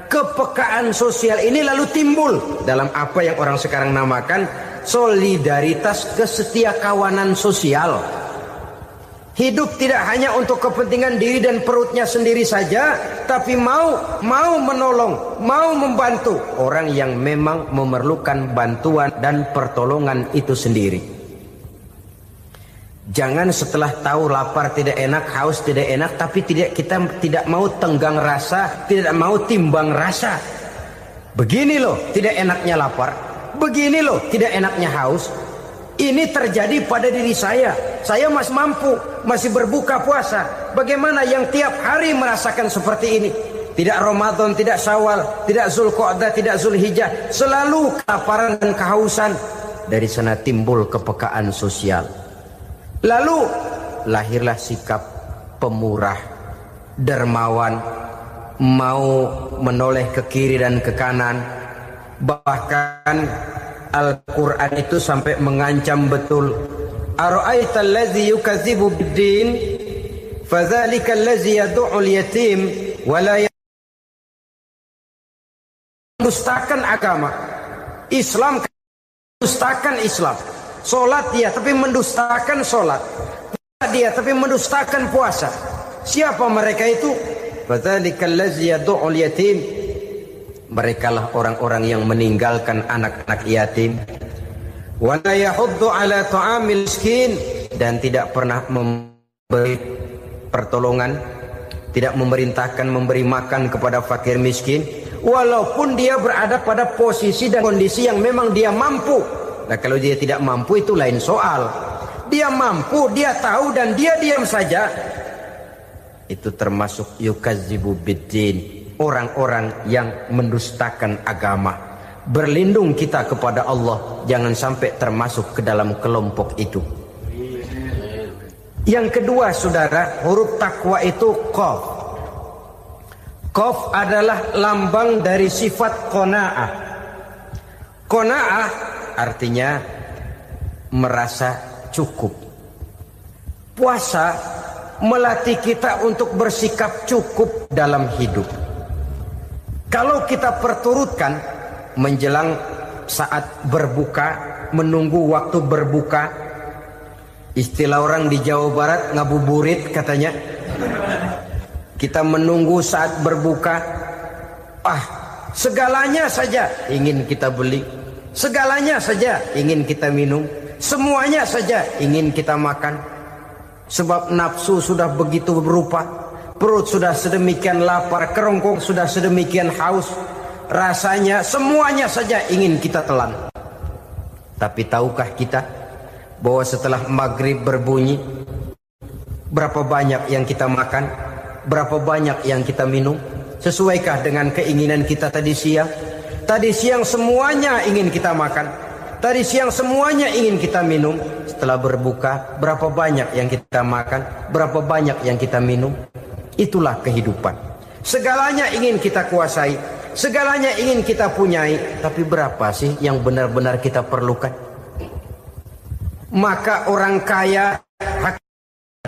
Kepekaan sosial ini lalu timbul dalam apa yang orang sekarang namakan solidaritas kesetiakawanan sosial. Hidup tidak hanya untuk kepentingan diri dan perutnya sendiri saja, tapi mau menolong, mau membantu orang yang memang memerlukan bantuan dan pertolongan itu sendiri. Jangan setelah tahu lapar tidak enak, haus tidak enak, tapi kita tidak mau tenggang rasa, tidak mau timbang rasa. Begini loh tidak enaknya lapar, begini loh tidak enaknya haus. Ini terjadi pada diri saya. Saya masih mampu, masih berbuka puasa. Bagaimana yang tiap hari merasakan seperti ini? Tidak Ramadan, tidak Syawal, tidak Zulqa'dah, tidak Zulhijjah. Selalu kelaparan dan kehausan. Dari sana timbul kepekaan sosial. Lalu lahirlah sikap pemurah, dermawan, mau menoleh ke kiri dan ke kanan. Bahkan Al-Quran itu sampai mengancam betul. Ara'aital ladzi yukadzibu bid-din fadzalikal ladzi yad'ul yatim wa la mendustakan agama. Islam mendustakan Islam. Salat dia tapi mendustakan salat. Puasa dia tapi mendustakan puasa. Siapa mereka itu? Fadzalikal ladzi yad'ul yatim. Merekalah orang-orang yang meninggalkan anak-anak yatim. Wa la yahuddu ala ta'amil miskin, dan tidak pernah memberi pertolongan, tidak memerintahkan memberi makan kepada fakir miskin, walaupun dia berada pada posisi dan kondisi yang memang dia mampu. Nah, kalau dia tidak mampu itu lain soal. Dia mampu, dia tahu dan dia diam saja. Itu termasuk yukadzibu biddin. Orang-orang yang mendustakan agama. Berlindung kita kepada Allah, jangan sampai termasuk ke dalam kelompok itu. Yang kedua saudara, huruf takwa itu qaf. Qaf adalah lambang dari sifat qanaah. Qanaah artinya merasa cukup. Puasa melatih kita untuk bersikap cukup dalam hidup. Kalau kita perturutkan menjelang saat berbuka, menunggu waktu berbuka, istilah orang di Jawa Barat ngabuburit katanya. Kita menunggu saat berbuka, segalanya saja ingin kita beli, segalanya saja ingin kita minum, semuanya saja ingin kita makan. Sebab nafsu sudah begitu berupa. Perut sudah sedemikian lapar, kerongkong sudah sedemikian haus. Rasanya semuanya saja ingin kita telan. Tapi tahukah kita bahwa setelah maghrib berbunyi, berapa banyak yang kita makan, berapa banyak yang kita minum? Sesuaikah dengan keinginan kita tadi siang? Tadi siang semuanya ingin kita makan, tadi siang semuanya ingin kita minum. Setelah berbuka, berapa banyak yang kita makan, berapa banyak yang kita minum? Itulah kehidupan. Segalanya ingin kita kuasai, segalanya ingin kita punyai, tapi berapa sih yang benar-benar kita perlukan? Maka orang kaya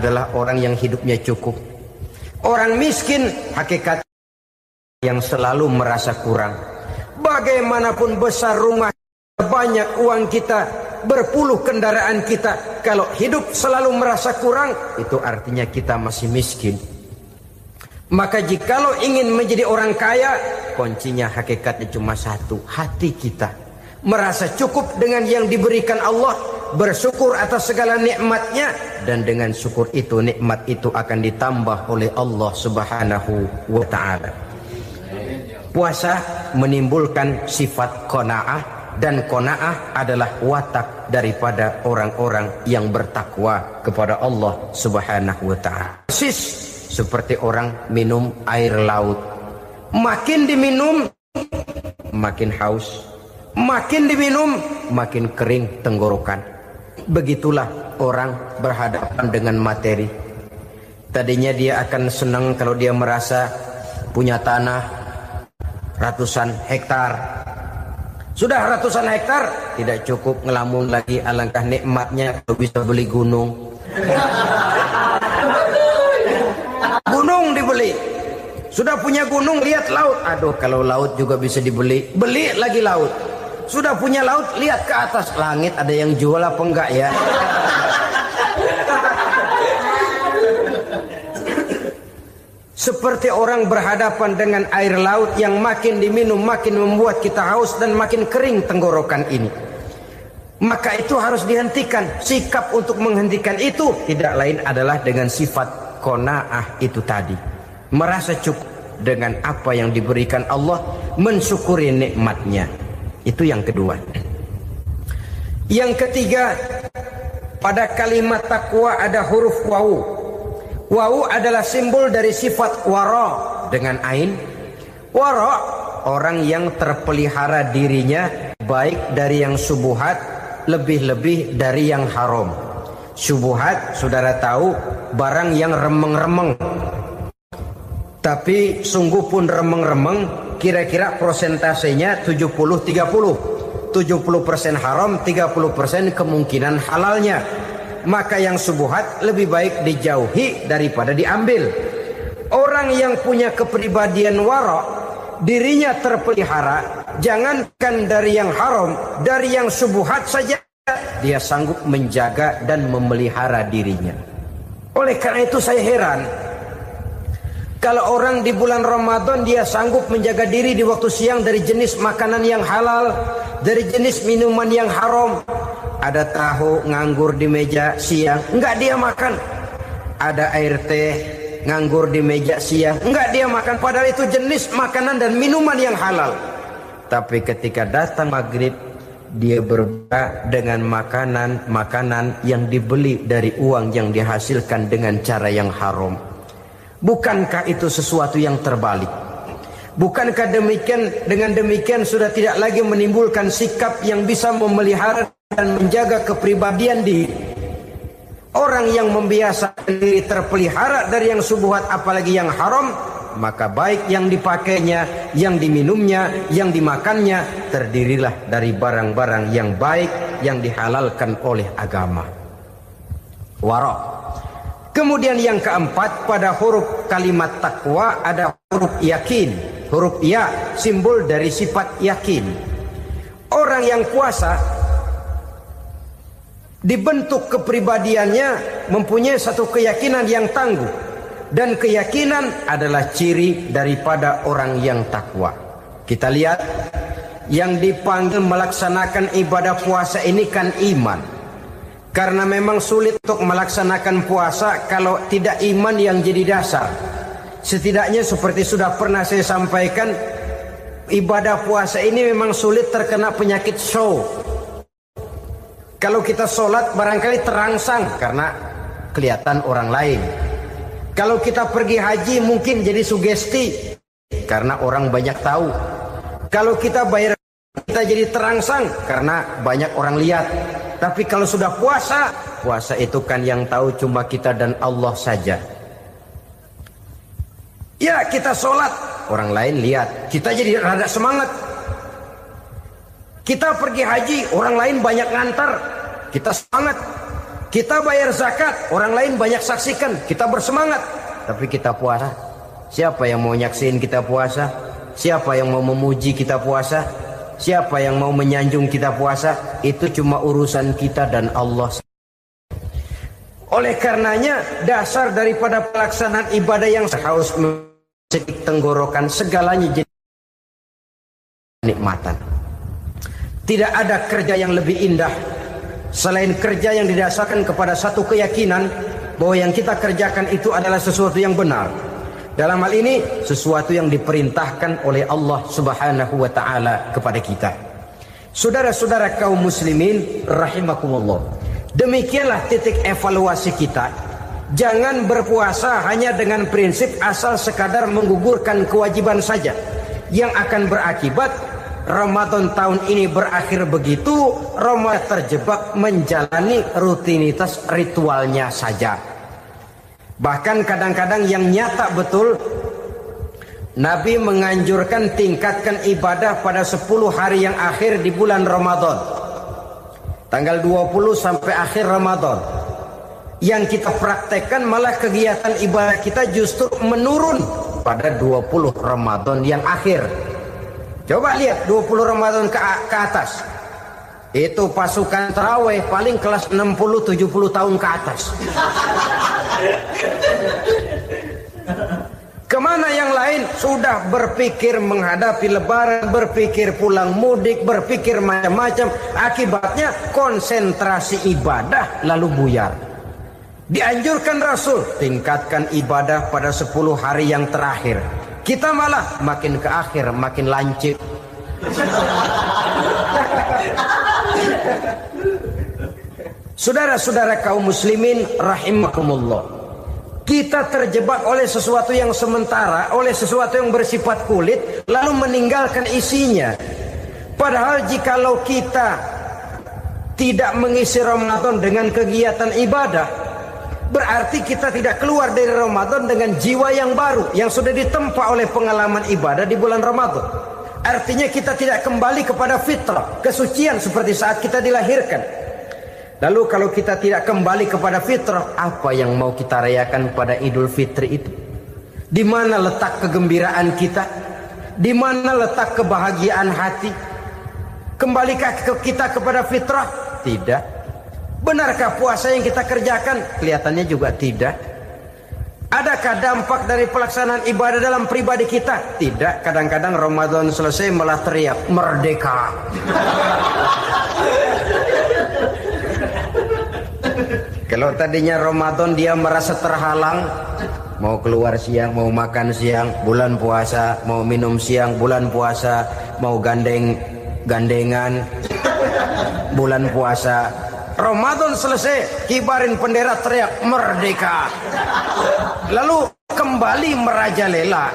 adalah orang yang hidupnya cukup. Orang miskin hakikat yang selalu merasa kurang. Bagaimanapun besar rumah, banyak uang kita, berpuluh kendaraan kita, kalau hidup selalu merasa kurang, itu artinya kita masih miskin. Maka jikalau ingin menjadi orang kaya, kuncinya hakikatnya cuma satu, hati kita merasa cukup dengan yang diberikan Allah, bersyukur atas segala nikmatnya, dan dengan syukur itu, nikmat itu akan ditambah oleh Allah Subhanahu wa ta'ala. Puasa menimbulkan sifat qanaah, dan qanaah adalah watak daripada orang-orang yang bertakwa kepada Allah Subhanahu wa ta'ala. Persis seperti orang minum air laut. Makin diminum, makin haus. Makin diminum, makin kering tenggorokan. Begitulah orang berhadapan dengan materi. Tadinya dia akan senang kalau dia merasa punya tanah ratusan hektar. Sudah ratusan hektar, tidak cukup ngelamun lagi. Alangkah nikmatnya kalau bisa beli gunung. Gunung dibeli. Sudah punya gunung, lihat laut. Aduh, kalau laut juga bisa dibeli, beli lagi laut. Sudah punya laut, lihat ke atas langit, ada yang jual apa enggak ya? Seperti orang berhadapan dengan air laut yang makin diminum makin membuat kita haus dan makin kering tenggorokan ini. Maka itu harus dihentikan. Sikap untuk menghentikan itu tidak lain adalah dengan sifat qanaah itu tadi. Merasa cukup dengan apa yang diberikan Allah, mensyukuri nikmatnya. Itu yang kedua. Yang ketiga, pada kalimat takwa ada huruf wawu. Wawu adalah simbol dari sifat wara dengan ain. Wara, orang yang terpelihara dirinya baik dari yang subuhat, lebih-lebih dari yang haram. Subuhat, saudara tahu, barang yang remeng-remeng. Tapi sungguh pun remeng-remeng, kira-kira prosentasenya 70-30. 70% haram, 30% kemungkinan halalnya. Maka yang subuhat lebih baik dijauhi daripada diambil. Orang yang punya kepribadian wara, dirinya terpelihara, jangankan dari yang haram, dari yang subuhat saja dia sanggup menjaga dan memelihara dirinya. Oleh karena itu saya heran, kalau orang di bulan Ramadan dia sanggup menjaga diri di waktu siang dari jenis makanan yang halal, dari jenis minuman yang haram. Ada tahu nganggur di meja siang, enggak dia makan. Ada air teh nganggur di meja siang, enggak dia makan. Padahal itu jenis makanan dan minuman yang halal. Tapi ketika datang maghrib, dia berbuka dengan makanan yang dibeli dari uang yang dihasilkan dengan cara yang haram. Bukankah itu sesuatu yang terbalik? Bukankah dengan demikian sudah tidak lagi menimbulkan sikap yang bisa memelihara dan menjaga kepribadian diri? Orang yang membiasakan diri terpelihara dari yang subuhat apalagi yang haram, maka baik yang dipakainya, yang diminumnya, yang dimakannya terdirilah dari barang-barang yang baik yang dihalalkan oleh agama. Wara. Kemudian yang keempat, pada huruf kalimat takwa ada huruf yakin. Huruf ya simbol dari sifat yakin. Orang yang puasa dibentuk kepribadiannya mempunyai satu keyakinan yang tangguh, dan keyakinan adalah ciri daripada orang yang takwa. Kita lihat yang dipanggil melaksanakan ibadah puasa ini kan iman. Karena memang sulit untuk melaksanakan puasa kalau tidak iman yang jadi dasar. Setidaknya seperti sudah pernah saya sampaikan, ibadah puasa ini memang sulit terkena penyakit show. Kalau kita sholat barangkali terangsang karena kelihatan orang lain. Kalau kita pergi haji mungkin jadi sugesti karena orang banyak tahu. Kalau kita bayar kita jadi terangsang karena banyak orang lihat. Tapi kalau sudah puasa, puasa itu kan yang tahu cuma kita dan Allah saja. Ya kita sholat, orang lain lihat, kita jadi rada semangat. Kita pergi haji, orang lain banyak ngantar, kita semangat. Kita bayar zakat, orang lain banyak saksikan, kita bersemangat. Tapi kita puasa, siapa yang mau nyaksiin kita puasa? Siapa yang mau memuji kita puasa? Siapa yang mau menyanjung kita puasa? Itu cuma urusan kita dan Allah. Oleh karenanya dasar daripada pelaksanaan ibadah yang harus sedikit tenggorokan segalanya jadi nikmatan. Tidak ada kerja yang lebih indah selain kerja yang didasarkan kepada satu keyakinan bahwa yang kita kerjakan itu adalah sesuatu yang benar. Dalam hal ini sesuatu yang diperintahkan oleh Allah Subhanahu wa taala kepada kita. Saudara-saudara kaum muslimin rahimakumullah. Demikianlah titik evaluasi kita. Jangan berpuasa hanya dengan prinsip asal sekadar menggugurkan kewajiban saja, yang akan berakibat Ramadan tahun ini berakhir begitu, Ramadan terjebak menjalani rutinitas ritualnya saja. Bahkan kadang-kadang yang nyata betul, Nabi menganjurkan tingkatkan ibadah pada 10 hari yang akhir di bulan Ramadan, tanggal 20 sampai akhir Ramadan. Yang kita praktekkan malah kegiatan ibadah kita justru menurun pada 20 Ramadan yang akhir. Coba lihat 20 Ramadan ke atas, itu pasukan tarawih paling kelas 60-70 tahun ke atas. Kemana yang lain sudah berpikir menghadapi lebaran, berpikir pulang mudik, berpikir macam-macam. Akibatnya konsentrasi ibadah lalu buyar. Dianjurkan Rasul, tingkatkan ibadah pada 10 hari yang terakhir. Kita malah makin ke akhir makin lancip. Saudara-saudara kaum muslimin rahimakumullah. Kita terjebak oleh sesuatu yang sementara, oleh sesuatu yang bersifat kulit, lalu meninggalkan isinya. Padahal jikalau kita tidak mengisi Ramadan dengan kegiatan ibadah, berarti kita tidak keluar dari Ramadan dengan jiwa yang baru, yang sudah ditempa oleh pengalaman ibadah di bulan Ramadan. Artinya kita tidak kembali kepada fitrah, kesucian seperti saat kita dilahirkan. Lalu kalau kita tidak kembali kepada fitrah, apa yang mau kita rayakan pada Idul Fitri itu? Di mana letak kegembiraan kita? Di mana letak kebahagiaan hati? Kembalikah kita kepada fitrah? Tidak. Benarkah puasa yang kita kerjakan? Kelihatannya juga tidak. Adakah dampak dari pelaksanaan ibadah dalam pribadi kita? Tidak. Kadang-kadang Ramadan selesai malah teriak merdeka. Kalau tadinya Ramadan dia merasa terhalang, mau keluar siang, mau makan siang, bulan puasa, mau minum siang, bulan puasa, mau gandengan, bulan puasa. Ramadan selesai, kibarin bendera, teriak merdeka. Lalu kembali merajalela.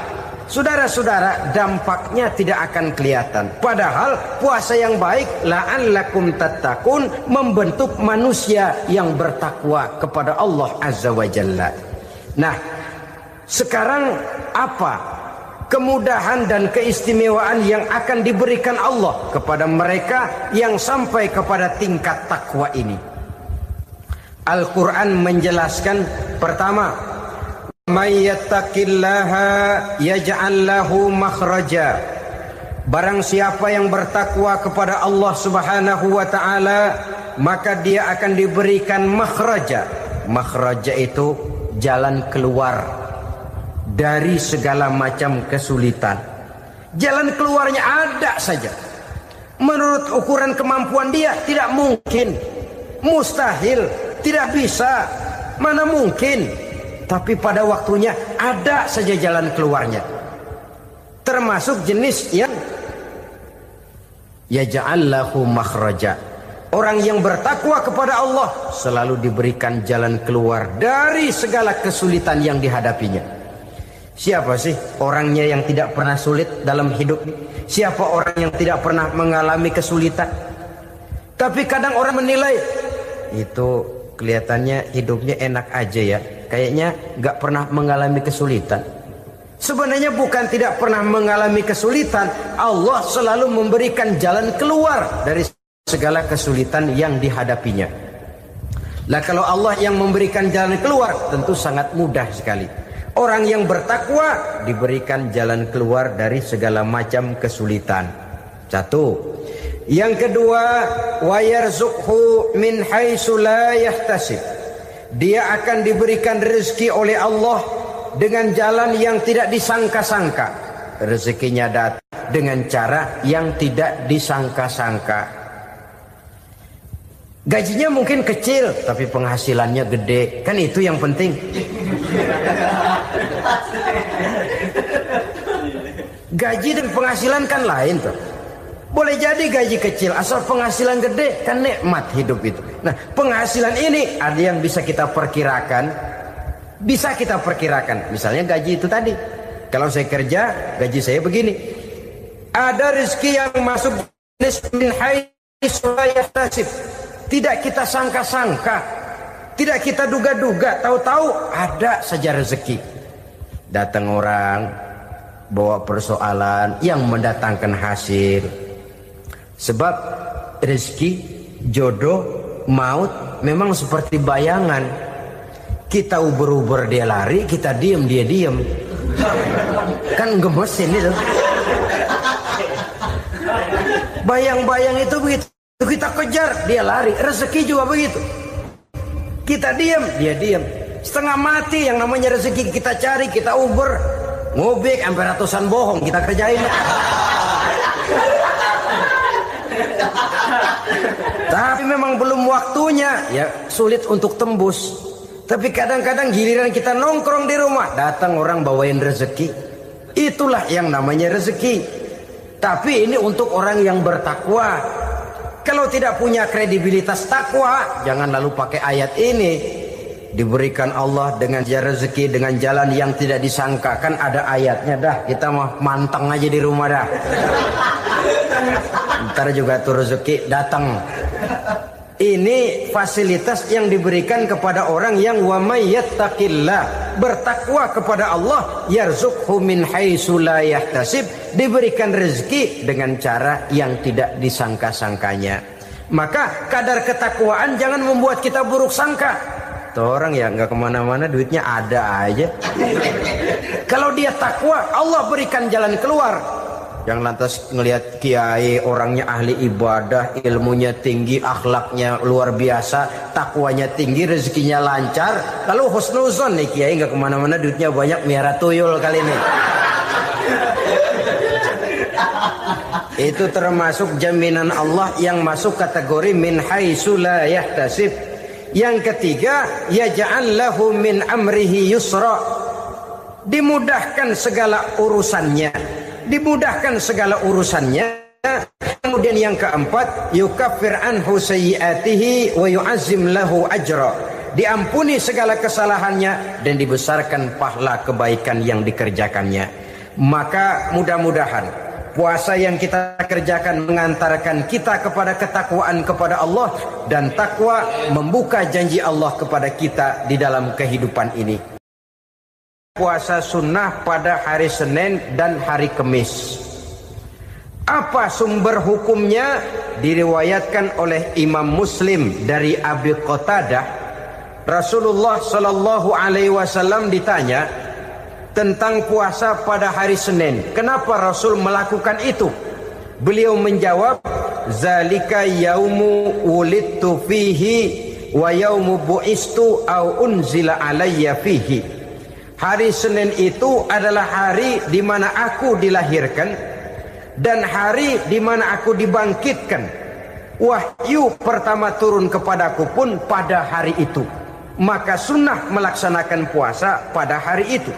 Saudara-saudara, dampaknya tidak akan kelihatan. Padahal puasa yang baik, la'allakum tattaqun, membentuk manusia yang bertakwa kepada Allah Azza wa Jalla. Nah, sekarang apa kemudahan dan keistimewaan yang akan diberikan Allah kepada mereka yang sampai kepada tingkat takwa ini? Al-Quran menjelaskan, pertama, may yattaqillaha yaj'al lahu makhraja. Barang siapa yang bertakwa kepada Allah Subhanahu wa taala, maka dia akan diberikan makhraja. Makhraja itu jalan keluar dari segala macam kesulitan. Jalan keluarnya ada saja. Menurut ukuran kemampuan dia tidak mungkin, mustahil, tidak bisa, mana mungkin. Tapi pada waktunya ada saja jalan keluarnya. Termasuk jenis yang yaj'al lahu makhraja. Orang yang bertakwa kepada Allah selalu diberikan jalan keluar dari segala kesulitan yang dihadapinya. Siapa sih orangnya yang tidak pernah sulit dalam hidup? Siapa orang yang tidak pernah mengalami kesulitan? Tapi kadang orang menilai, itu kelihatannya hidupnya enak aja ya, kayaknya gak pernah mengalami kesulitan. Sebenarnya bukan tidak pernah mengalami kesulitan, Allah selalu memberikan jalan keluar dari segala kesulitan yang dihadapinya. Lah kalau Allah yang memberikan jalan keluar, tentu sangat mudah sekali. Orang yang bertakwa diberikan jalan keluar dari segala macam kesulitan. Satu. Yang kedua, wa yarzuqhu min haitsu la yahtasib. Dia akan diberikan rezeki oleh Allah dengan jalan yang tidak disangka-sangka. Rezekinya datang dengan cara yang tidak disangka-sangka. Gajinya mungkin kecil, tapi penghasilannya gede. Kan itu yang penting. Gaji dan penghasilan kan lain tuh. Boleh jadi gaji kecil, asal penghasilan gede, kan nikmat hidup itu. Nah, penghasilan ini ada yang bisa kita perkirakan. Bisa kita perkirakan. Misalnya gaji itu tadi. Kalau saya kerja, gaji saya begini. Ada rezeki yang masuk min haitsu la yahtasib. Tidak kita sangka-sangka. Tidak kita duga-duga. Tahu-tahu ada saja rezeki. Datang orang, bawa persoalan yang mendatangkan hasil. Sebab rezeki, jodoh, maut memang seperti bayangan. Kita uber-uber dia lari, kita diem dia diem. Kan gemesin itu. Bayang-bayang itu begitu. Kita kejar, dia lari. Rezeki juga begitu. Kita diem, dia diem. Setengah mati yang namanya rezeki kita cari, kita uber. ngobek sampai ratusan bohong kita kerjain. Tapi memang belum waktunya, ya sulit untuk tembus. Tapi kadang-kadang giliran kita nongkrong di rumah, datang orang bawain rezeki. Itulah yang namanya rezeki. Tapi ini untuk orang yang bertakwa. Kalau tidak punya kredibilitas takwa, jangan lalu pakai ayat ini. Diberikan Allah dengan rezeki dengan jalan yang tidak disangka. Kan ada ayatnya dah. Kita mah manteng aja di rumah dah. Ntar juga tuh rezeki datang. Ini fasilitas yang diberikan kepada orang yang wa may yattaqillah, bertakwa kepada Allah, yarzuqhu min haitsu la yahtasib, diberikan rezeki dengan cara yang tidak disangka-sangkanya. Maka kadar ketakwaan jangan membuat kita buruk sangka. Tuh orang ya nggak kemana-mana, duitnya ada aja. Kalau dia takwa, Allah berikan jalan keluar. Yang lantas ngelihat kiai orangnya ahli ibadah, ilmunya tinggi, akhlaknya luar biasa, takwanya tinggi, rezekinya lancar, lalu husnuzon nih kiai nggak kemana-mana, duitnya banyak, miara tuyul kali ini. Itu termasuk jaminan Allah yang masuk kategori min haitsu la yahtasib. Yang ketiga, yaj'al lahu min amrihi yusra, dimudahkan segala urusannya. Dimudahkan segala urusannya. Kemudian yang keempat, yukaffir anhu sayyiatihi wa yu'azzim lahu ajra, diampuni segala kesalahannya dan dibesarkan pahala kebaikan yang dikerjakannya. Maka mudah-mudahan puasa yang kita kerjakan mengantarkan kita kepada ketakwaan kepada Allah, dan takwa membuka janji Allah kepada kita di dalam kehidupan ini. Puasa sunnah pada hari Senin dan hari Kamis. Apa sumber hukumnya? Diriwayatkan oleh Imam Muslim dari Abi Qatadah. Rasulullah Shallallahu Alaihi Wasallam ditanya tentang puasa pada hari Senin. Kenapa Rasul melakukan itu? Beliau menjawab, zalika yaumu wulidtu fihi wa yaumu bu'istu au unzila alayya fihi. Hari Senin itu adalah hari di mana aku dilahirkan dan hari di mana aku dibangkitkan. Wahyu pertama turun kepadaku pun pada hari itu. Maka sunnah melaksanakan puasa pada hari itu.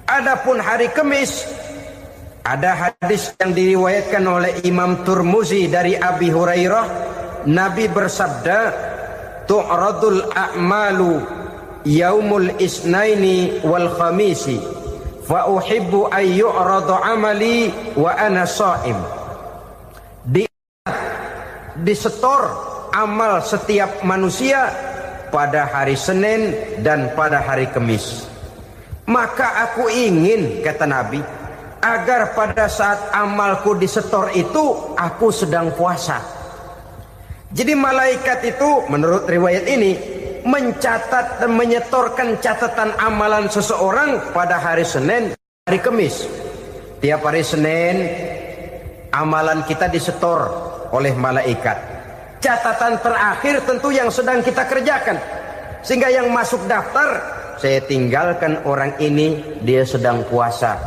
Adapun hari Kamis, ada hadis yang diriwayatkan oleh Imam Turmuzi dari Abi Hurairah, Nabi bersabda, tu'radul a'malu yaumul isnaini wal khamisi fa uhibbu ay yu'radu amali wa ana shaim. Disetor amal setiap manusia pada hari Senin dan pada hari Kamis. Maka aku ingin, kata Nabi, agar pada saat amalku disetor itu aku sedang puasa. Jadi malaikat itu menurut riwayat ini mencatat dan menyetorkan catatan amalan seseorang pada hari Senin, hari Kamis. Tiap hari Senin amalan kita disetor oleh malaikat. Catatan terakhir tentu yang sedang kita kerjakan. Sehingga yang masuk daftar, saya tinggalkan orang ini, dia sedang puasa.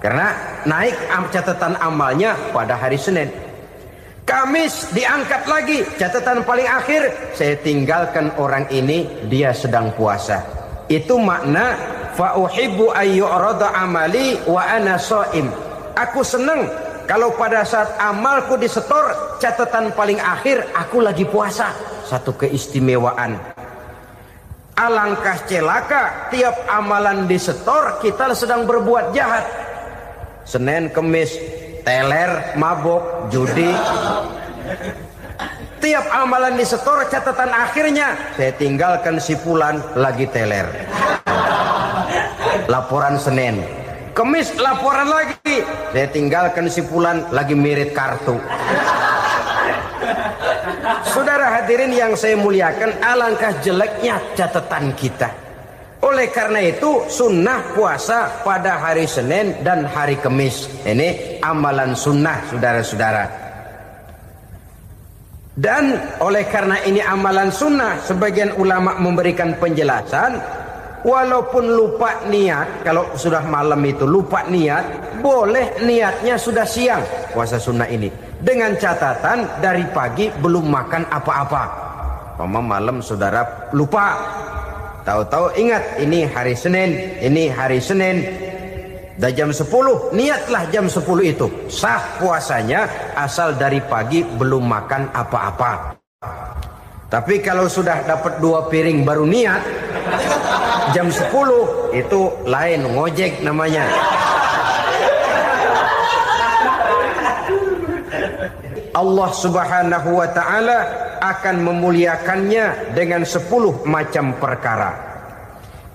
Karena naik catatan amalnya pada hari Senin. Kamis diangkat lagi, catatan paling akhir, saya tinggalkan orang ini, dia sedang puasa. Itu makna fa uhibbu ayyurada amali wa ana shaim. Aku senang kalau pada saat amalku disetor, catatan paling akhir aku lagi puasa. Satu keistimewaan. Alangkah celaka tiap amalan disetor kita sedang berbuat jahat. Senin, Kamis, teler, mabok, judi. Tiap amalan disetor catatan akhirnya, saya tinggalkan si fulan lagi teler. Laporan Senin. Kamis laporan lagi, saya tinggalkan si fulan lagi mirip kartu. Saudara hadirin yang saya muliakan, alangkah jeleknya catatan kita. Oleh karena itu sunnah puasa pada hari Senin dan hari Kamis. Ini amalan sunnah, saudara-saudara. Dan oleh karena ini amalan sunnah, sebagian ulama memberikan penjelasan, walaupun lupa niat, kalau sudah malam itu lupa niat, boleh niatnya sudah siang puasa sunnah ini, dengan catatan dari pagi belum makan apa-apa. Malam saudara lupa, tahu-tahu ingat ini hari Senin, dah jam 10, niatlah jam 10 itu, sah puasanya asal dari pagi belum makan apa-apa. Tapi kalau sudah dapat 2 piring baru niat jam 10, itu lain, ngojek namanya. Allah Subhanahu wa ta'ala akan memuliakannya dengan 10 macam perkara.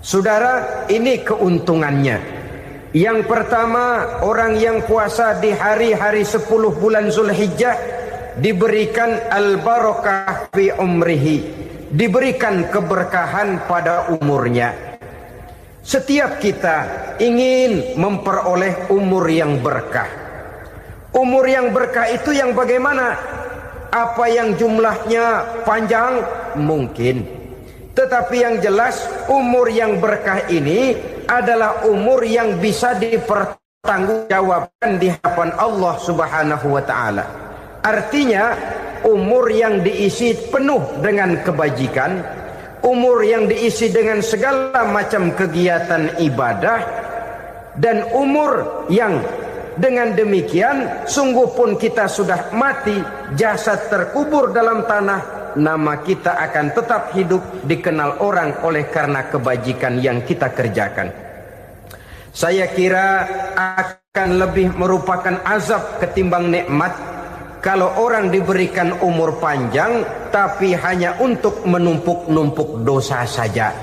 Saudara, ini keuntungannya. Yang pertama, orang yang puasa di hari-hari 10 bulan Zulhijjah diberikan al-barakah fi umrihi, diberikan keberkahan pada umurnya. Setiap kita ingin memperoleh umur yang berkah. Umur yang berkah itu yang bagaimana? Apa yang jumlahnya panjang? Mungkin. Tetapi yang jelas umur yang berkah ini adalah umur yang bisa dipertanggungjawabkan di hadapan Allah Subhanahu wa ta'ala. Artinya umur yang diisi penuh dengan kebajikan, umur yang diisi dengan segala macam kegiatan ibadah, dan umur yang dengan demikian sungguh pun kita sudah mati, jasad terkubur dalam tanah, nama kita akan tetap hidup, dikenal orang oleh karena kebajikan yang kita kerjakan. Saya kira akan lebih merupakan azab ketimbang nikmat kalau orang diberikan umur panjang tapi hanya untuk menumpuk-numpuk dosa saja.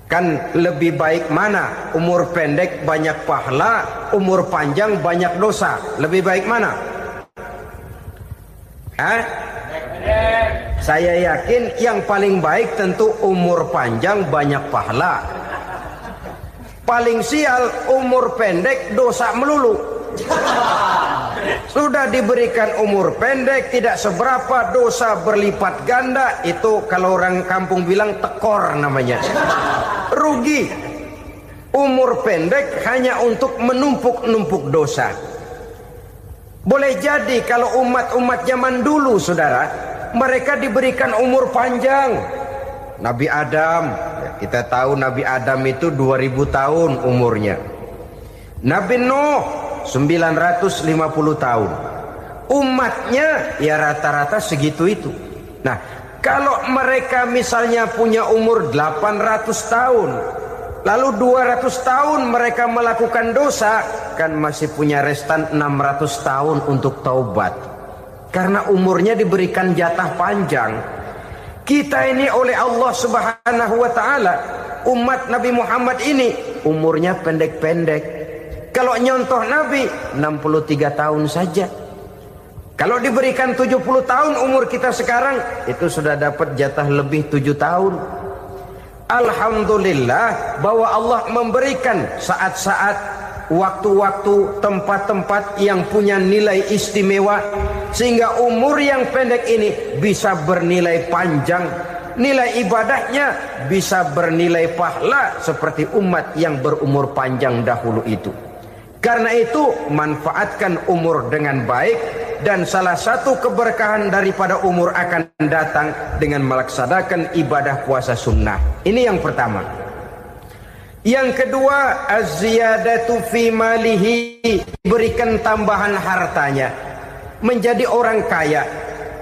Kan lebih baik mana? Umur pendek banyak pahala, umur panjang banyak dosa. Lebih baik mana? Saya yakin yang paling baik tentu umur panjang banyak pahala. Paling sial umur pendek dosa melulu. Sudah diberikan umur pendek, tidak seberapa, dosa berlipat ganda. Itu kalau orang kampung bilang tekor namanya. Rugi. Umur pendek hanya untuk menumpuk-numpuk dosa. Boleh jadi kalau umat-umat zaman dulu, saudara, mereka diberikan umur panjang. Nabi Adam, kita tahu Nabi Adam itu 2000 tahun umurnya. Nabi Nuh 950 tahun. Umatnya ya rata-rata segitu itu. Nah, kalau mereka misalnya punya umur 800 tahun, lalu 200 tahun mereka melakukan dosa, kan masih punya restan 600 tahun untuk taubat. Karena umurnya diberikan jatah panjang. Kita ini oleh Allah Subhanahu wa ta'ala, umat Nabi Muhammad ini umurnya pendek-pendek. Kalau nyontoh Nabi 63 tahun saja. Kalau diberikan 70 tahun umur kita sekarang, itu sudah dapat jatah lebih 7 tahun. Alhamdulillah bahwa Allah memberikan saat-saat, waktu-waktu, tempat-tempat yang punya nilai istimewa, sehingga umur yang pendek ini bisa bernilai panjang. Nilai ibadahnya bisa bernilai pahala seperti umat yang berumur panjang dahulu itu. Karena itu manfaatkan umur dengan baik, dan salah satu keberkahan daripada umur akan datang dengan melaksanakan ibadah puasa sunnah. Ini yang pertama. Yang kedua, az-ziyadatu fi malihi, berikan tambahan hartanya, menjadi orang kaya.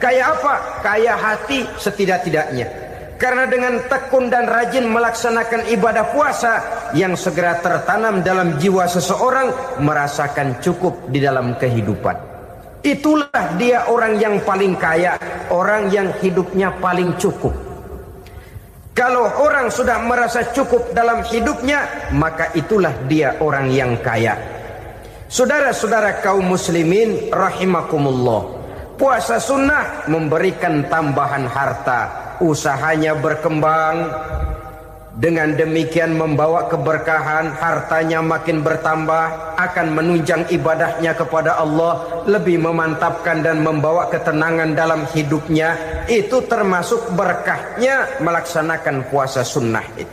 Kaya apa? Kaya hati setidak-tidaknya. Karena dengan tekun dan rajin melaksanakan ibadah puasa, yang segera tertanam dalam jiwa seseorang merasakan cukup di dalam kehidupan. Itulah dia orang yang paling kaya, orang yang hidupnya paling cukup. Kalau orang sudah merasa cukup dalam hidupnya, maka itulah dia orang yang kaya. Saudara-saudara kaum muslimin rahimakumullah, puasa sunnah memberikan tambahan harta. Usahanya berkembang, dengan demikian membawa keberkahan, hartanya makin bertambah, akan menunjang ibadahnya kepada Allah, lebih memantapkan dan membawa ketenangan dalam hidupnya. Itu termasuk berkahnya melaksanakan puasa sunnah itu.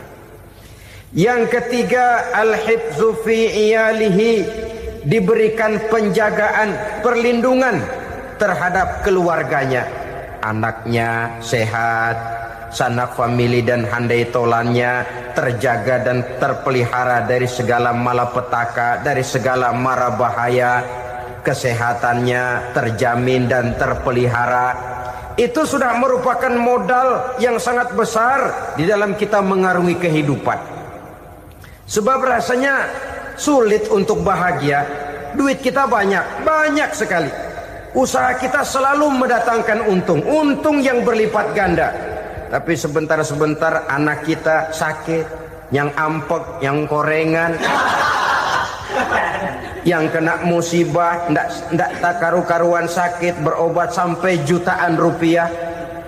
Yang ketiga, al-hifzu fi iyalihi, diberikan penjagaan, perlindungan terhadap keluarganya. Anaknya sehat, sanak famili dan handai tolannya terjaga dan terpelihara dari segala malapetaka, dari segala mara bahaya. Kesehatannya terjamin dan terpelihara. Itu sudah merupakan modal yang sangat besar di dalam kita mengarungi kehidupan. Sebab rasanya sulit untuk bahagia. Duit kita banyak sekali. Usaha kita selalu mendatangkan untung yang berlipat ganda. Tapi sebentar-sebentar anak kita sakit, yang ampek, yang korengan, yang kena musibah, ndak tak karu-karuan sakit, berobat sampai jutaan rupiah.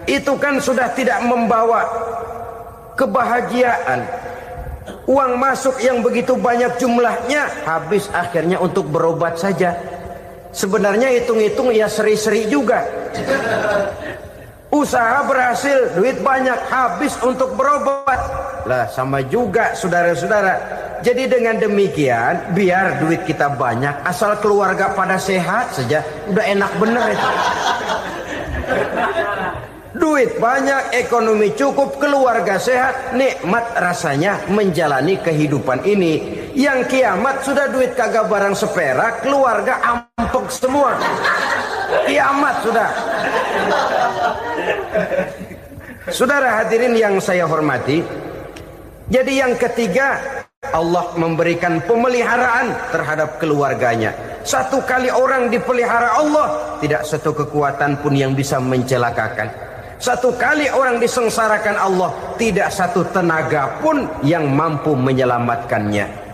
Itu kan sudah tidak membawa kebahagiaan. Uang masuk yang begitu banyak jumlahnya habis akhirnya untuk berobat saja. Sebenarnya hitung-hitung ya seri-seri juga. Usaha berhasil, duit banyak, habis untuk berobat. Lah sama juga saudara-saudara. Jadi dengan demikian, biar duit kita banyak, asal keluarga pada sehat saja, udah enak bener itu. Duit banyak, ekonomi cukup, keluarga sehat, nikmat rasanya menjalani kehidupan ini. Yang kiamat sudah duit kagak barang seperak, keluarga ampek semua. Kiamat sudah. Saudara hadirin yang saya hormati, jadi yang ketiga, Allah memberikan pemeliharaan terhadap keluarganya. Satu kali orang dipelihara Allah, tidak satu kekuatan pun yang bisa mencelakakan. Satu kali orang disengsarakan Allah, tidak satu tenaga pun yang mampu menyelamatkannya.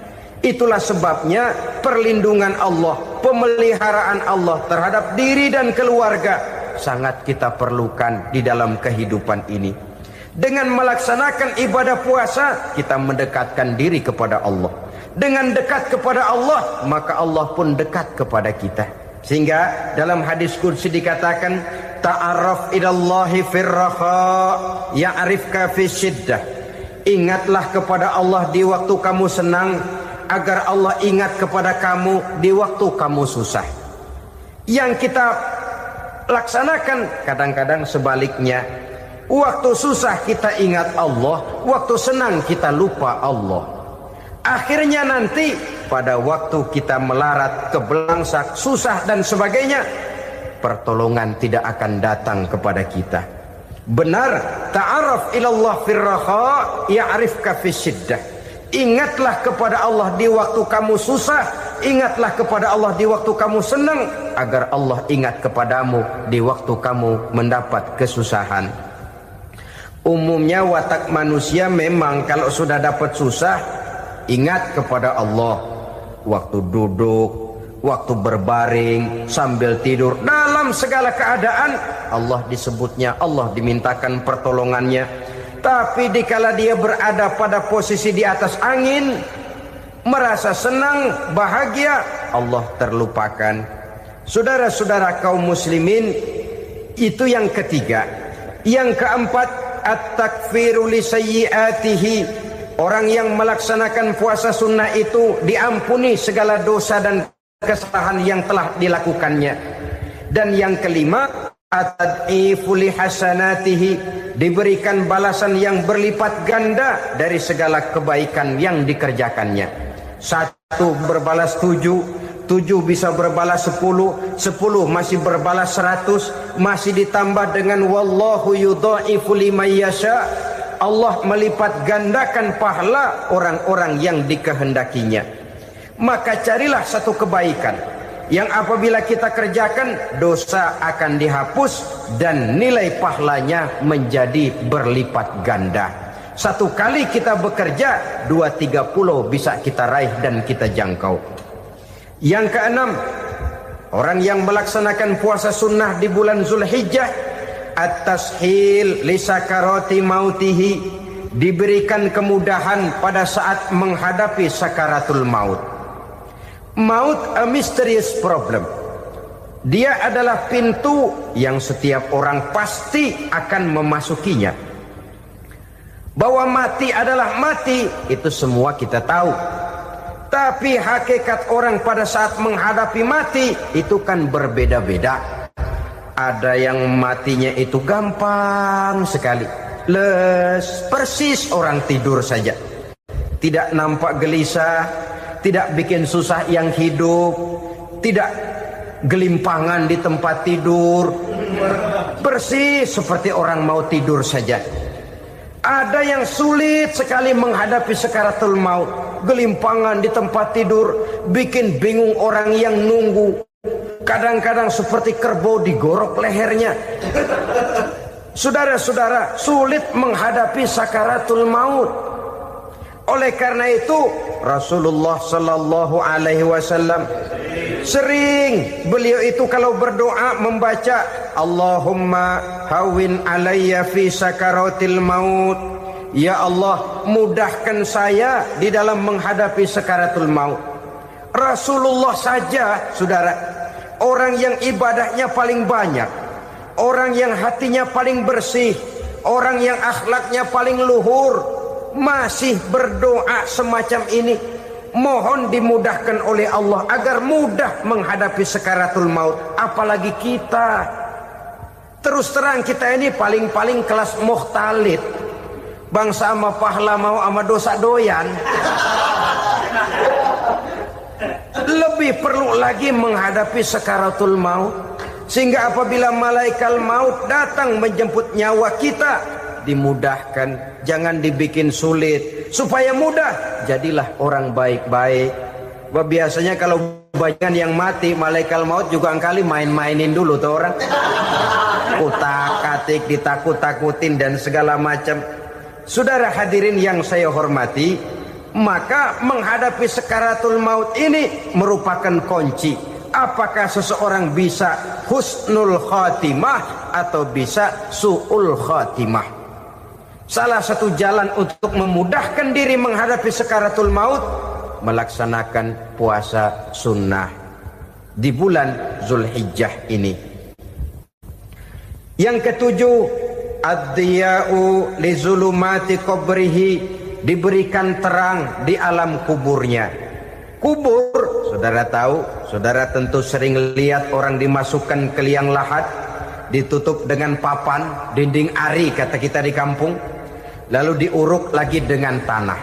Itulah sebabnya perlindungan Allah, pemeliharaan Allah terhadap diri dan keluarga sangat kita perlukan di dalam kehidupan ini. Dengan melaksanakan ibadah puasa, kita mendekatkan diri kepada Allah. Dengan dekat kepada Allah, maka Allah pun dekat kepada kita. Sehingga dalam hadis qudsi dikatakan, ta'arraf ilallahi firraha ya'rifka fi syiddah. Ingatlah kepada Allah di waktu kamu senang, agar Allah ingat kepada kamu di waktu kamu susah. Yang kita laksanakan kadang-kadang sebaliknya. Waktu susah kita ingat Allah, waktu senang kita lupa Allah. Akhirnya nanti pada waktu kita melarat, kebelangsak, susah dan sebagainya, pertolongan tidak akan datang kepada kita. Benar, ta'arraf ilallah firraha ya'rifka fi syiddah. Ingatlah kepada Allah di waktu kamu susah, ingatlah kepada Allah di waktu kamu senang, agar Allah ingat kepadamu di waktu kamu mendapat kesusahan. Umumnya watak manusia memang kalau sudah dapat susah, ingat kepada Allah. Waktu duduk, waktu berbaring, sambil tidur, dalam segala keadaan Allah disebutnya, Allah dimintakan pertolongannya. Tapi dikala dia berada pada posisi di atas angin, merasa senang, bahagia, Allah terlupakan. Saudara-saudara kaum muslimin, itu yang ketiga. Yang keempat, at-takfiru li sayyiatihi. Orang yang melaksanakan puasa sunnah itu diampuni segala dosa dan kesalahan yang telah dilakukannya. Dan yang kelima, at-tad'ifu li hasanatihi, diberikan balasan yang berlipat ganda dari segala kebaikan yang dikerjakannya. 1 berbalas 7, 7 bisa berbalas 10, 10 masih berbalas 100, masih ditambah dengan wallahu yudha'ifu liman yasha. Allah melipat gandakan pahala orang-orang yang dikehendakinya. Maka carilah satu kebaikan yang apabila kita kerjakan, dosa akan dihapus dan nilai pahalanya menjadi berlipat ganda. Satu kali kita bekerja, 2-3 pulau bisa kita raih dan kita jangkau. Yang keenam, orang yang melaksanakan puasa sunnah di bulan Zulhijjah, at-tashil li sakarati mautihi, diberikan kemudahan pada saat menghadapi sakaratul maut. Maut a mysterious problem. Dia adalah pintu yang setiap orang pasti akan memasukinya. Bahwa mati adalah mati, itu semua kita tahu. Tapi hakikat orang pada saat menghadapi mati itu kan berbeda-beda. Ada yang matinya itu gampang sekali, persis orang tidur saja, tidak nampak gelisah, tidak bikin susah yang hidup, tidak gelimpangan di tempat tidur, persis seperti orang mau tidur saja. Ada yang sulit sekali menghadapi sakaratul maut, gelimpangan di tempat tidur, bikin bingung orang yang nunggu. Kadang-kadang seperti kerbau digorok lehernya. Saudara-saudara, sulit menghadapi sakaratul maut. Oleh karena itu Rasulullah sallallahu alaihi wasallam sering beliau itu kalau berdoa membaca Allahumma hawin alayya fi sakaratil maut. Ya Allah, mudahkan saya di dalam menghadapi sakaratul maut. Rasulullah saja, saudara, orang yang ibadahnya paling banyak, orang yang hatinya paling bersih, orang yang akhlaknya paling luhur, masih berdoa semacam ini. Mohon dimudahkan oleh Allah agar mudah menghadapi sakaratul maut. Apalagi kita, terus terang kita ini paling-paling kelas mukhtalid, bangsa sama pahala mau sama dosa doyan. Lebih perlu lagi menghadapi sakaratul maut, sehingga apabila malaikat maut datang menjemput nyawa kita, dimudahkan, jangan dibikin sulit, supaya mudah. Jadilah orang baik-baik. Biasanya kalau banyak yang mati, malaikat maut juga kali main-mainin dulu tuh orang, kutak-katik, ditakut-takutin dan segala macam. Saudara hadirin yang saya hormati, maka menghadapi sakaratul maut ini merupakan kunci. Apakah seseorang bisa husnul khatimah atau bisa su'ul khatimah? Salah satu jalan untuk memudahkan diri menghadapi sakaratul maut, melaksanakan puasa sunnah di bulan Zulhijjah ini. Yang ketujuh, ad-diya'u li zulumati qabrihi, diberikan terang di alam kuburnya. Kubur, saudara tahu, saudara tentu sering lihat orang dimasukkan ke liang lahat, ditutup dengan papan, dinding ari kata kita di kampung, lalu diuruk lagi dengan tanah.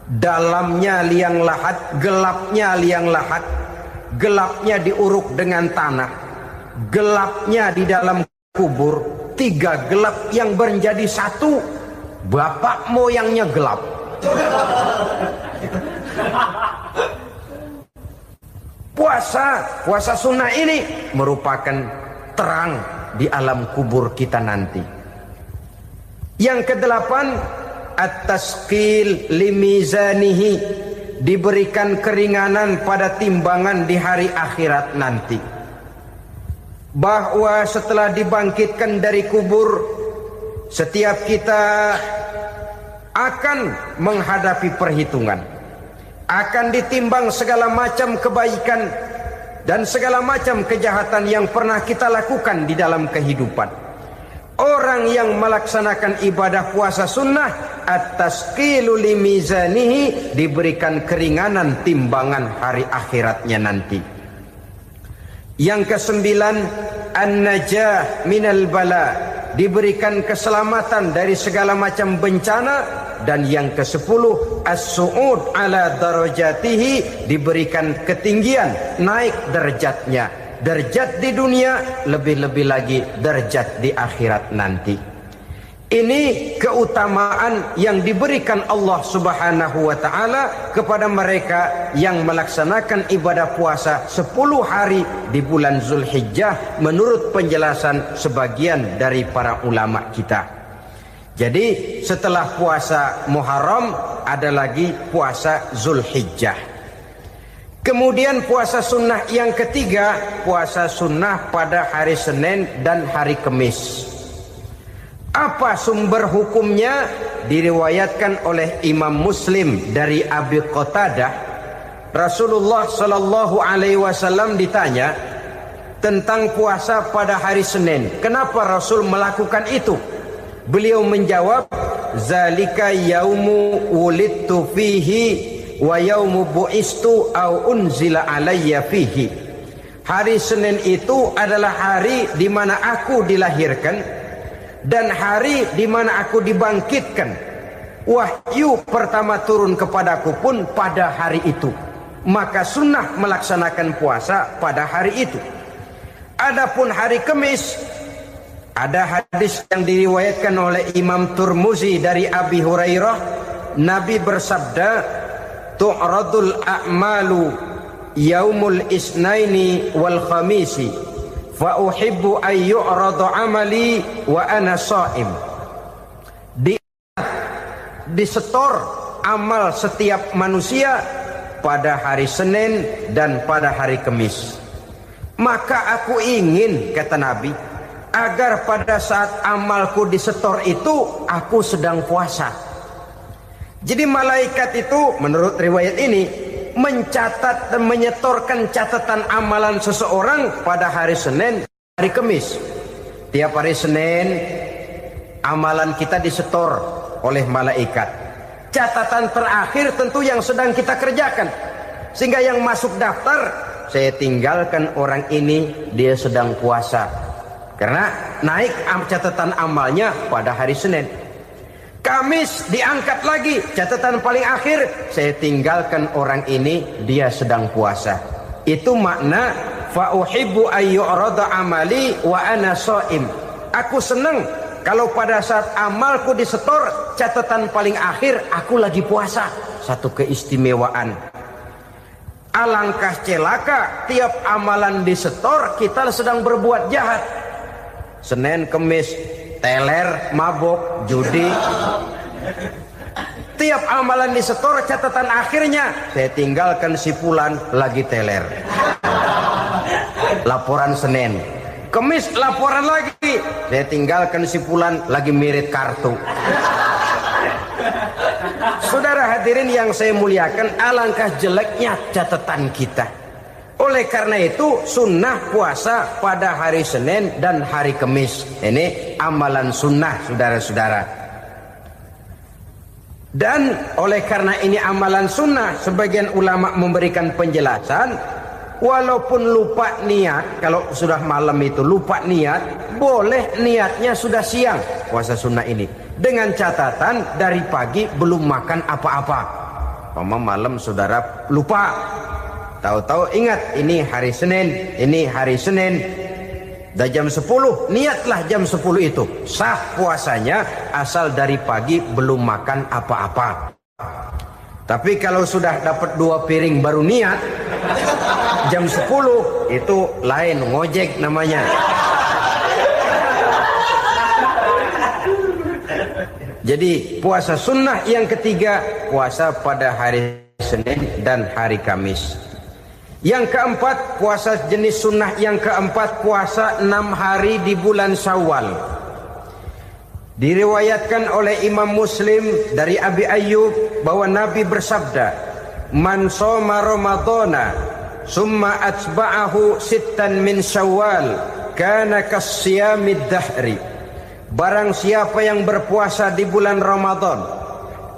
Dalamnya liang lahat, gelapnya liang lahat, gelapnya diuruk dengan tanah, gelapnya di dalam kubur, tiga gelap yang menjadi satu. Bapak moyangnya gelap. Puasa sunnah ini merupakan terang di alam kubur kita nanti. Yang kedelapan, at-tasqil limizanihi, diberikan keringanan pada timbangan di hari akhirat nanti. Bahwa setelah dibangkitkan dari kubur, setiap kita akan menghadapi perhitungan, akan ditimbang segala macam kebaikan dan segala macam kejahatan yang pernah kita lakukan di dalam kehidupan. Orang yang melaksanakan ibadah puasa sunnah, at-tasqilu limizanihi, diberikan keringanan timbangan hari akhiratnya nanti. Yang kesembilan, an-najah minal bala, diberikan keselamatan dari segala macam bencana. Dan yang ke-10, as-su'ud ala darajatihi, diberikan ketinggian, naik derajatnya, derajat di dunia, lebih-lebih lagi derajat di akhirat nanti. Ini keutamaan yang diberikan Allah Subhanahu wa ta'ala kepada mereka yang melaksanakan ibadah puasa 10 hari di bulan Zulhijjah menurut penjelasan sebagian dari para ulama kita. Jadi setelah puasa Muharram ada lagi puasa Zulhijjah. Kemudian puasa sunnah yang ketiga, puasa sunnah pada hari Senin dan hari Kamis. Apa sumber hukumnya? Diriwayatkan oleh Imam Muslim dari Abi Qatadah, Rasulullah sallallahu alaihi wasallam ditanya tentang puasa pada hari Senin. Kenapa Rasul melakukan itu? Beliau menjawab, zalika yaumu wulidtu fihi wa yaumu bu'istu au unzila alayya fihi. Hari Senin itu adalah hari di mana aku dilahirkan dan hari di mana aku dibangkitkan. Wahyu pertama turun kepadaku pun pada hari itu. Maka sunnah melaksanakan puasa pada hari itu. Adapun hari Kamis, ada hadis yang diriwayatkan oleh Imam Turmuzi dari Abi Hurairah, Nabi bersabda, tu'radul a'malu yaumul isnaini wal khamisi fa uhibbu ay yu'radu amali wa ana sha'im. Disetor amal setiap manusia pada hari Senin dan pada hari Kamis. Maka aku ingin, kata Nabi, agar pada saat amalku disetor itu aku sedang puasa. Jadi malaikat itu menurut riwayat ini mencatat dan menyetorkan catatan amalan seseorang pada hari Senin, hari Kamis. Tiap hari Senin amalan kita disetor oleh malaikat. Catatan terakhir tentu yang sedang kita kerjakan, sehingga yang masuk daftar, saya tinggalkan orang ini, dia sedang puasa, karena naik catatan amalnya pada hari Senin. Kamis diangkat lagi, catatan paling akhir, saya tinggalkan orang ini, dia sedang puasa. Itu makna fa uhibbu ayyurada amali wa ana shaim. Aku senang kalau pada saat amalku disetor, catatan paling akhir aku lagi puasa. Satu keistimewaan. Alangkah celaka tiap amalan disetor kita sedang berbuat jahat. Senin, Kamis, teler, mabok, judi. Tiap amalan disetor catatan akhirnya, saya tinggalkan si fulan lagi teler. Laporan Senin. Kamis laporan lagi, saya tinggalkan si fulan lagi mirip kartu. Saudara hadirin yang saya muliakan, alangkah jeleknya catatan kita. Oleh karena itu sunnah puasa pada hari Senin dan hari Kamis. Ini amalan sunnah, saudara-saudara. Dan oleh karena ini amalan sunnah, sebagian ulama memberikan penjelasan, walaupun lupa niat, kalau sudah malam itu lupa niat, boleh niatnya sudah siang puasa sunnah ini, dengan catatan dari pagi belum makan apa-apa. Malam saudara lupa, tahu-tahu ingat ini hari Senin, dah jam 10, niatlah jam 10 itu, sah puasanya asal dari pagi belum makan apa-apa. Tapi kalau sudah dapat 2 piring baru niat, jam 10 itu lain, ngojek namanya. Jadi puasa sunnah yang ketiga, puasa pada hari Senin dan hari Kamis. Yang keempat, puasa jenis sunnah yang keempat, puasa 6 hari di bulan Syawal. Diriwayatkan oleh Imam Muslim dari Abi Ayyub bahwa Nabi bersabda, man shoma ramadhana summa atba'ahu sittan min Syawal kana kasyamid dahri. Barang siapa yang berpuasa di bulan Ramadan,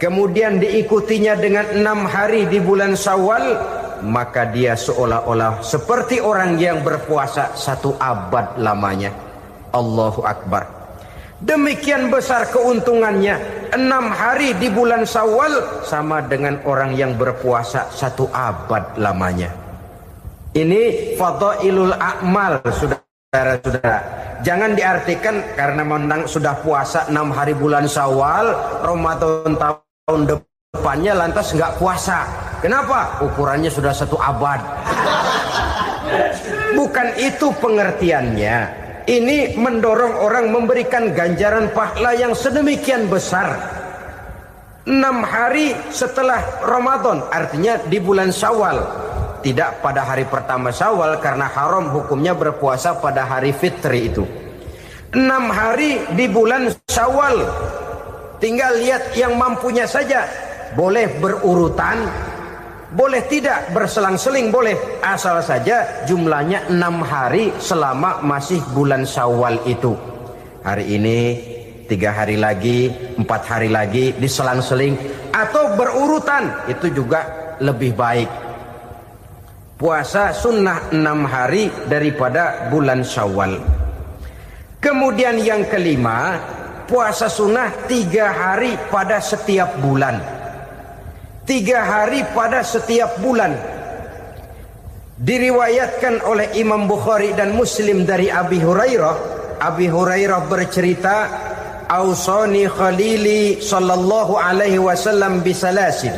kemudian diikutinya dengan 6 hari di bulan Syawal, maka dia seolah-olah seperti orang yang berpuasa 1 abad lamanya. Allahu Akbar. Demikian besar keuntungannya. 6 hari di bulan Syawal sama dengan orang yang berpuasa 1 abad lamanya. Ini fadailul a'mal, saudara-saudara. Jangan diartikan karena menang sudah puasa 6 hari bulan Syawal, Ramadan tahun depannya lantas nggak puasa. Kenapa? Ukurannya sudah 1 abad. Bukan itu pengertiannya. Ini mendorong orang memberikan ganjaran pahala yang sedemikian besar. 6 hari setelah Ramadan, artinya di bulan Syawal. Tidak pada hari pertama Syawal, karena haram hukumnya berpuasa pada hari fitri itu. 6 hari di bulan Syawal. Tinggal lihat yang mampunya saja. Boleh berurutan, boleh tidak berselang-seling, boleh. Asal saja jumlahnya 6 hari selama masih bulan Syawal itu. Hari ini 3 hari lagi, 4 hari lagi, diselang-seling atau berurutan, itu juga lebih baik. Puasa sunnah 6 hari daripada bulan Syawal. Kemudian yang kelima, puasa sunnah 3 hari pada setiap bulan. 3 hari pada setiap bulan. Diriwayatkan oleh Imam Bukhari dan Muslim dari Abi Hurairah. Abi Hurairah bercerita, "Ausani khalili sallallahu alaihi wasallam bisalasin."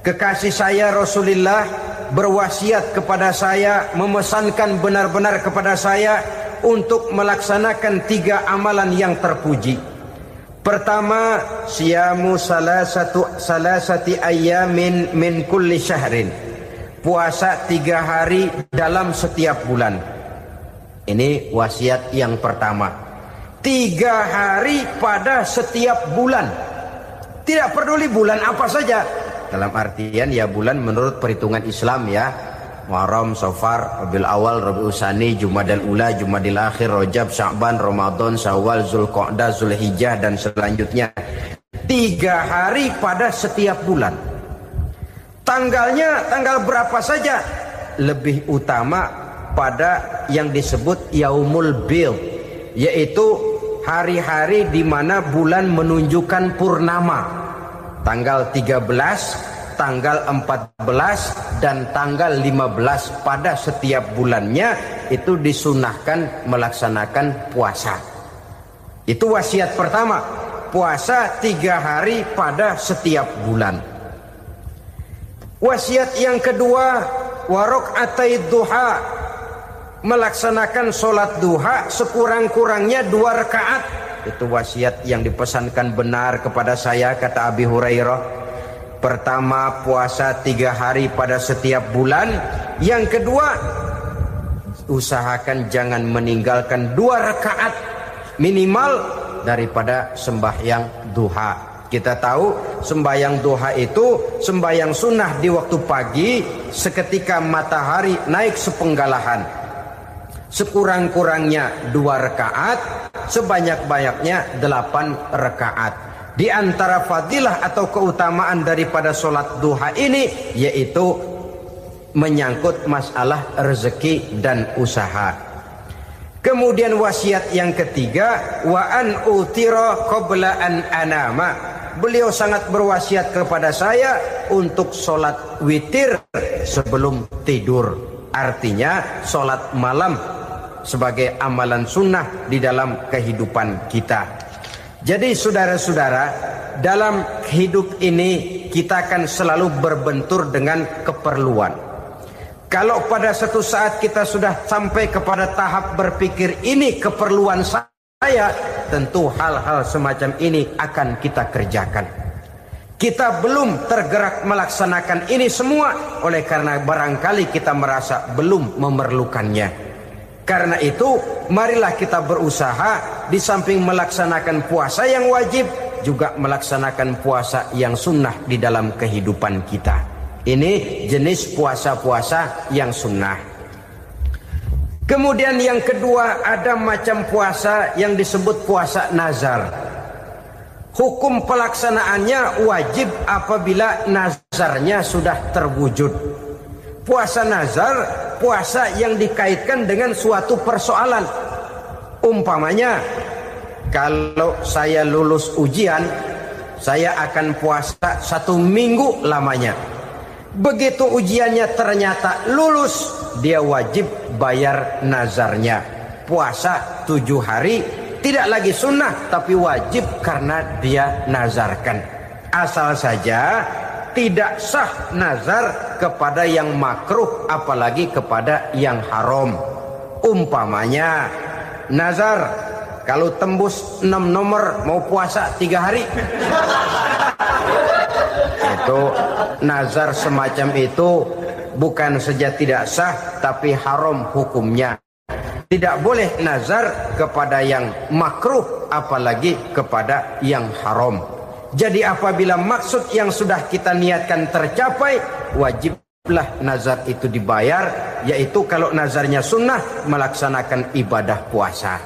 Kekasih saya Rasulullah berwasiat kepada saya, memesankan benar-benar kepada saya untuk melaksanakan 3 amalan yang terpuji. Pertama, siyamu salasati ayyamin min kulli syahrin. Puasa 3 hari dalam setiap bulan. Ini wasiat yang pertama. 3 hari pada setiap bulan. Tidak peduli bulan apa saja. Dalam artian ya bulan menurut perhitungan Islam ya. Muharram, Safar, Rabiul Awal, Rabiul Tsani, Jumadal Ula, Jumadil Akhir, Rajab, Sya'ban, Ramadan, Syawal, Zulqa'dah, Zulhijjah dan selanjutnya. 3 hari pada setiap bulan. Tanggalnya tanggal berapa saja. Lebih utama pada yang disebut Yaumul Bid, yaitu hari-hari di mana bulan menunjukkan purnama. Tanggal 13, tanggal 14 dan tanggal 15 pada setiap bulannya itu disunahkan melaksanakan puasa. Itu wasiat pertama, puasa 3 hari pada setiap bulan. Wasiat yang kedua, waraqatai duha, melaksanakan sholat duha sekurang-kurangnya 2 rakaat. Itu wasiat yang dipesankan benar kepada saya, kata Abi Hurairah. Pertama, puasa 3 hari pada setiap bulan. Yang kedua, usahakan jangan meninggalkan 2 rakaat minimal daripada sembahyang duha. Kita tahu sembahyang duha itu sembahyang sunnah di waktu pagi seketika matahari naik sepenggalahan. Sekurang-kurangnya 2 rakaat, sebanyak-banyaknya 8 rakaat. Di antara fadilah atau keutamaan daripada sholat duha ini yaitu menyangkut masalah rezeki dan usaha. Kemudian wasiat yang ketiga, wa an utira qabla an anama. Beliau sangat berwasiat kepada saya untuk sholat witir sebelum tidur. Artinya sholat malam sebagai amalan sunnah di dalam kehidupan kita. Jadi saudara-saudara, dalam hidup ini kita akan selalu berbentur dengan keperluan. Kalau pada satu saat kita sudah sampai kepada tahap berpikir ini keperluan saya, tentu hal-hal semacam ini akan kita kerjakan. Kita belum tergerak melaksanakan ini semua oleh karena barangkali kita merasa belum memerlukannya. Karena itu, marilah kita berusaha di samping melaksanakan puasa yang wajib, juga melaksanakan puasa yang sunnah di dalam kehidupan kita. Ini jenis puasa-puasa yang sunnah. Kemudian yang kedua, ada macam puasa yang disebut puasa nazar. Hukum pelaksanaannya wajib apabila nazarnya sudah terwujud. Puasa nazar, puasa yang dikaitkan dengan suatu persoalan. Umpamanya, kalau saya lulus ujian, saya akan puasa 1 minggu lamanya. Begitu ujiannya ternyata lulus, dia wajib bayar nazarnya. Puasa 7 hari, tidak lagi sunnah, tapi wajib karena dia nazarkan. Asal saja tidak sah nazar kepada yang makruh, apalagi kepada yang haram. Umpamanya nazar, kalau tembus 6 nomor mau puasa 3 hari. Itu nazar semacam itu bukan saja tidak sah, tapi haram hukumnya. Tidak boleh nazar kepada yang makruh, apalagi kepada yang haram. Jadi apabila maksud yang sudah kita niatkan tercapai, wajiblah nazar itu dibayar, yaitu kalau nazarnya sunnah, melaksanakan ibadah puasa.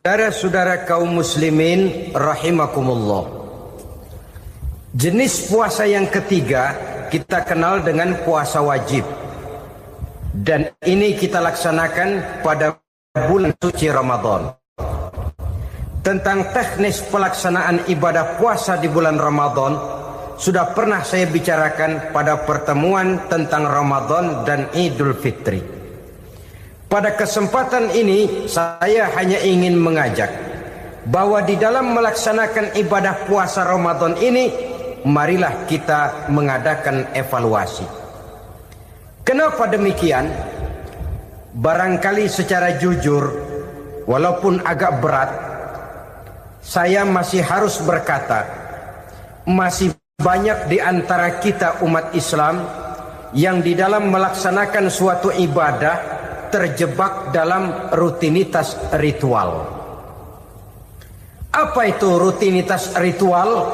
Saudara-saudara kaum muslimin rahimakumullah. Jenis puasa yang ketiga kita kenal dengan puasa wajib. Dan ini kita laksanakan pada bulan suci Ramadan. Tentang teknis pelaksanaan ibadah puasa di bulan Ramadan sudah pernah saya bicarakan pada pertemuan tentang Ramadan dan Idul Fitri. Pada kesempatan ini saya hanya ingin mengajak bahwa di dalam melaksanakan ibadah puasa Ramadan ini, marilah kita mengadakan evaluasi. Kenapa demikian? Barangkali secara jujur, walaupun agak berat, saya masih harus berkata, masih banyak di antara kita umat Islam yang di dalam melaksanakan suatu ibadah terjebak dalam rutinitas ritual. Apa itu rutinitas ritual?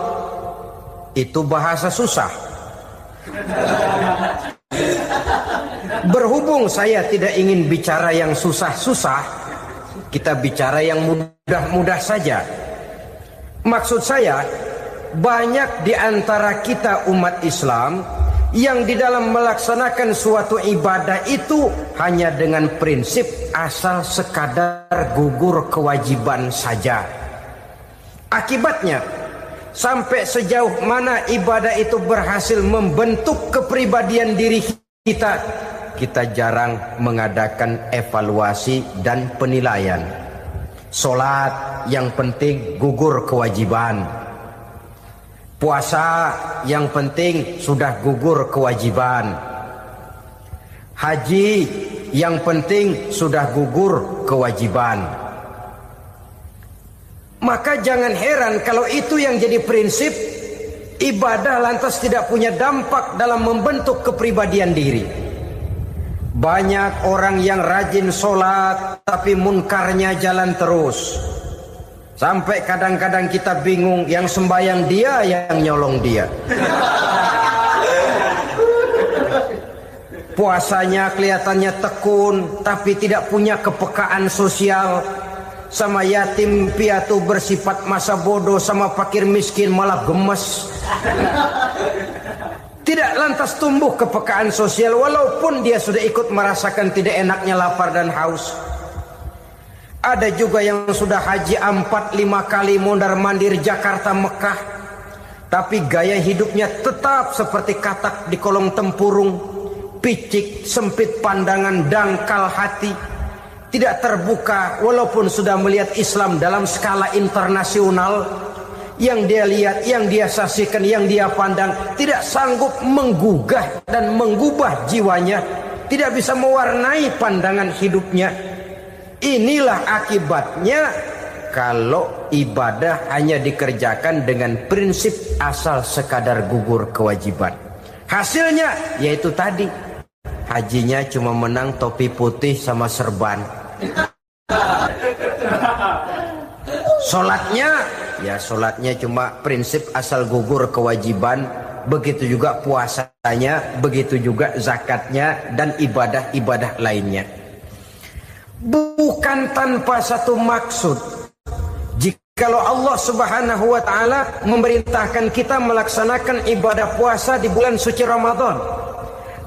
Itu bahasa susah. Berhubung saya tidak ingin bicara yang susah-susah, kita bicara yang mudah-mudah saja. Maksud saya, banyak di antara kita umat Islam yang di dalam melaksanakan suatu ibadah itu hanya dengan prinsip asal sekadar gugur kewajiban saja. Akibatnya, sampai sejauh mana ibadah itu berhasil membentuk kepribadian diri kita, kita jarang mengadakan evaluasi dan penilaian. Solat yang penting gugur kewajiban. Puasa yang penting sudah gugur kewajiban. Haji yang penting sudah gugur kewajiban. Maka jangan heran kalau itu yang jadi prinsip, ibadah lantas tidak punya dampak dalam membentuk kepribadian diri. Banyak orang yang rajin sholat tapi munkarnya jalan terus. Sampai kadang-kadang kita bingung, yang sembahyang dia, yang nyolong dia. Puasanya kelihatannya tekun tapi tidak punya kepekaan sosial. Sama yatim piatu bersifat masa bodoh, sama fakir miskin malah gemes. Tidak lantas tumbuh kepekaan sosial walaupun dia sudah ikut merasakan tidak enaknya lapar dan haus. Ada juga yang sudah haji 4-5 kali mondar-mandir Jakarta Mekah, tapi gaya hidupnya tetap seperti katak di kolong tempurung, picik, sempit pandangan, dangkal hati. Tidak terbuka walaupun sudah melihat Islam dalam skala internasional. Yang dia lihat, yang dia saksikan, yang dia pandang, tidak sanggup menggugah dan mengubah jiwanya, tidak bisa mewarnai pandangan hidupnya. Inilah akibatnya kalau ibadah hanya dikerjakan dengan prinsip asal sekadar gugur kewajiban. Hasilnya yaitu tadi, hajinya cuma menang topi putih sama serban. Sholatnya cuma prinsip asal gugur kewajiban. Begitu juga puasanya, begitu juga zakatnya dan ibadah-ibadah lainnya. Bukan tanpa satu maksud. Jikalau Allah Subhanahu wa ta'ala memerintahkan kita melaksanakan ibadah puasa di bulan suci Ramadan,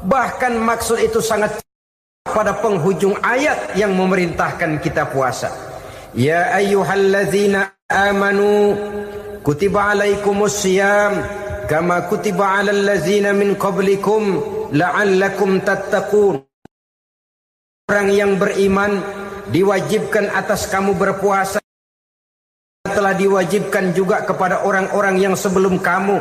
bahkan maksud itu sangat pada penghujung ayat yang memerintahkan kita puasa. Ya ayyuhallazina amanu kutiba alaikumus syiyam kama kutiba alal ladzina min qablikum la'allakum tattaqun. Orang yang beriman diwajibkan atas kamu berpuasa, telah diwajibkan juga kepada orang-orang yang sebelum kamu,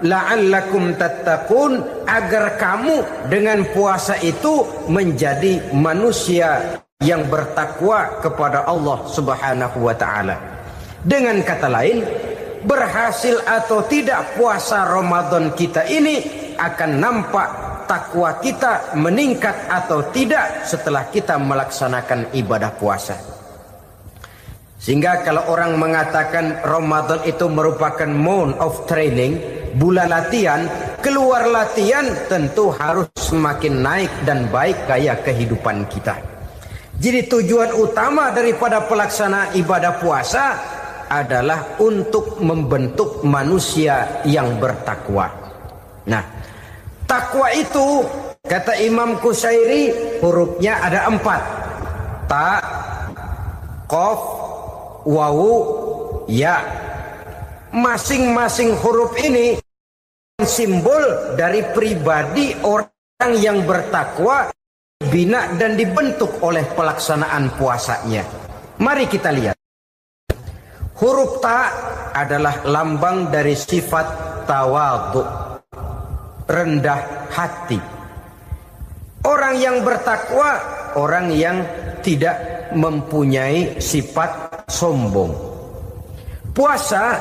la'allakum tattaqun, agar kamu dengan puasa itu menjadi manusia yang bertakwa kepada Allah Subhanahu wa ta'ala. Dengan kata lain, berhasil atau tidak puasa Ramadan kita ini akan nampak takwa kita meningkat atau tidak setelah kita melaksanakan ibadah puasa. Sehingga kalau orang mengatakan Ramadan itu merupakan month of training, bulan latihan, keluar latihan tentu harus semakin naik dan baik gaya kehidupan kita. Jadi tujuan utama daripada pelaksanaan ibadah puasa adalah untuk membentuk manusia yang bertakwa. Nah, takwa itu kata Imam Qusairi hurufnya ada 4. Ta, qaf, wawu, ya. Masing-masing huruf ini simbol dari pribadi orang yang bertakwa, bina dan dibentuk oleh pelaksanaan puasanya. Mari kita lihat. Huruf ta adalah lambang dari sifat tawadhu, rendah hati. Orang yang bertakwa, orang yang tidak mempunyai sifat sombong. Puasa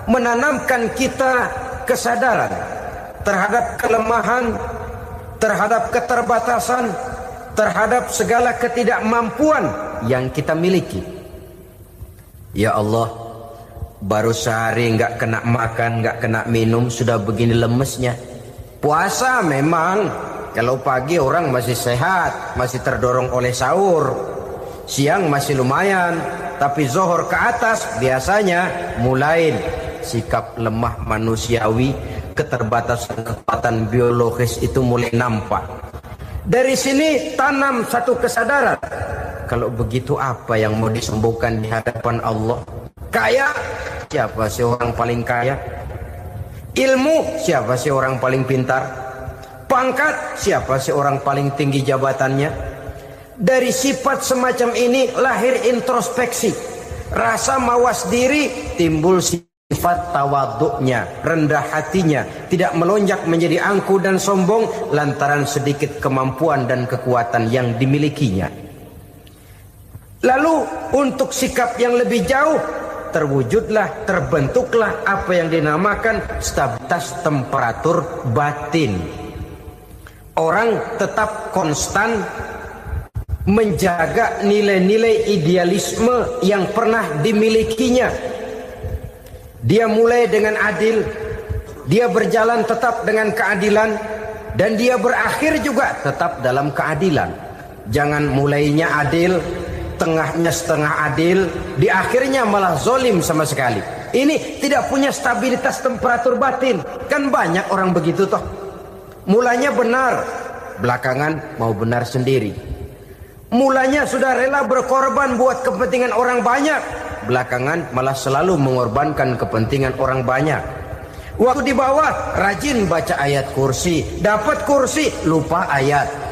menanamkan kita kesadaran terhadap kelemahan, terhadap keterbatasan, terhadap segala ketidakmampuan yang kita miliki. Ya Allah, baru sehari nggak kena makan, nggak kena minum, sudah begini lemesnya. Puasa memang, kalau pagi orang masih sehat, masih terdorong oleh sahur. Siang masih lumayan, tapi zuhur ke atas biasanya mulai sikap lemah manusiawi, keterbatasan kekuatan biologis itu mulai nampak. Dari sini tanam satu kesadaran. Kalau begitu apa yang mau disembuhkan di hadapan Allah? Kaya, siapa sih orang paling kaya? Ilmu, siapa sih orang paling pintar? Pangkat, siapa sih orang paling tinggi jabatannya? Dari sifat semacam ini lahir introspeksi. Rasa mawas diri, timbul sifat tawaduknya, rendah hatinya, tidak melonjak menjadi angku dan sombong lantaran sedikit kemampuan dan kekuatan yang dimilikinya. Lalu untuk sikap yang lebih jauh, terwujudlah, terbentuklah apa yang dinamakan stabilitas temperatur batin. Orang tetap konstan menjaga nilai-nilai idealisme yang pernah dimilikinya. Dia mulai dengan adil, dia berjalan tetap dengan keadilan, dan dia berakhir juga tetap dalam keadilan. Jangan mulainya adil, tengahnya setengah adil, di akhirnya malah zolim sama sekali. Ini tidak punya stabilitas temperatur batin. Kan banyak orang begitu toh. Mulanya benar, belakangan mau benar sendiri. Mulanya sudah rela berkorban buat kepentingan orang banyak, belakangan malah selalu mengorbankan kepentingan orang banyak. Waktu di bawah rajin baca ayat kursi, dapat kursi lupa ayat.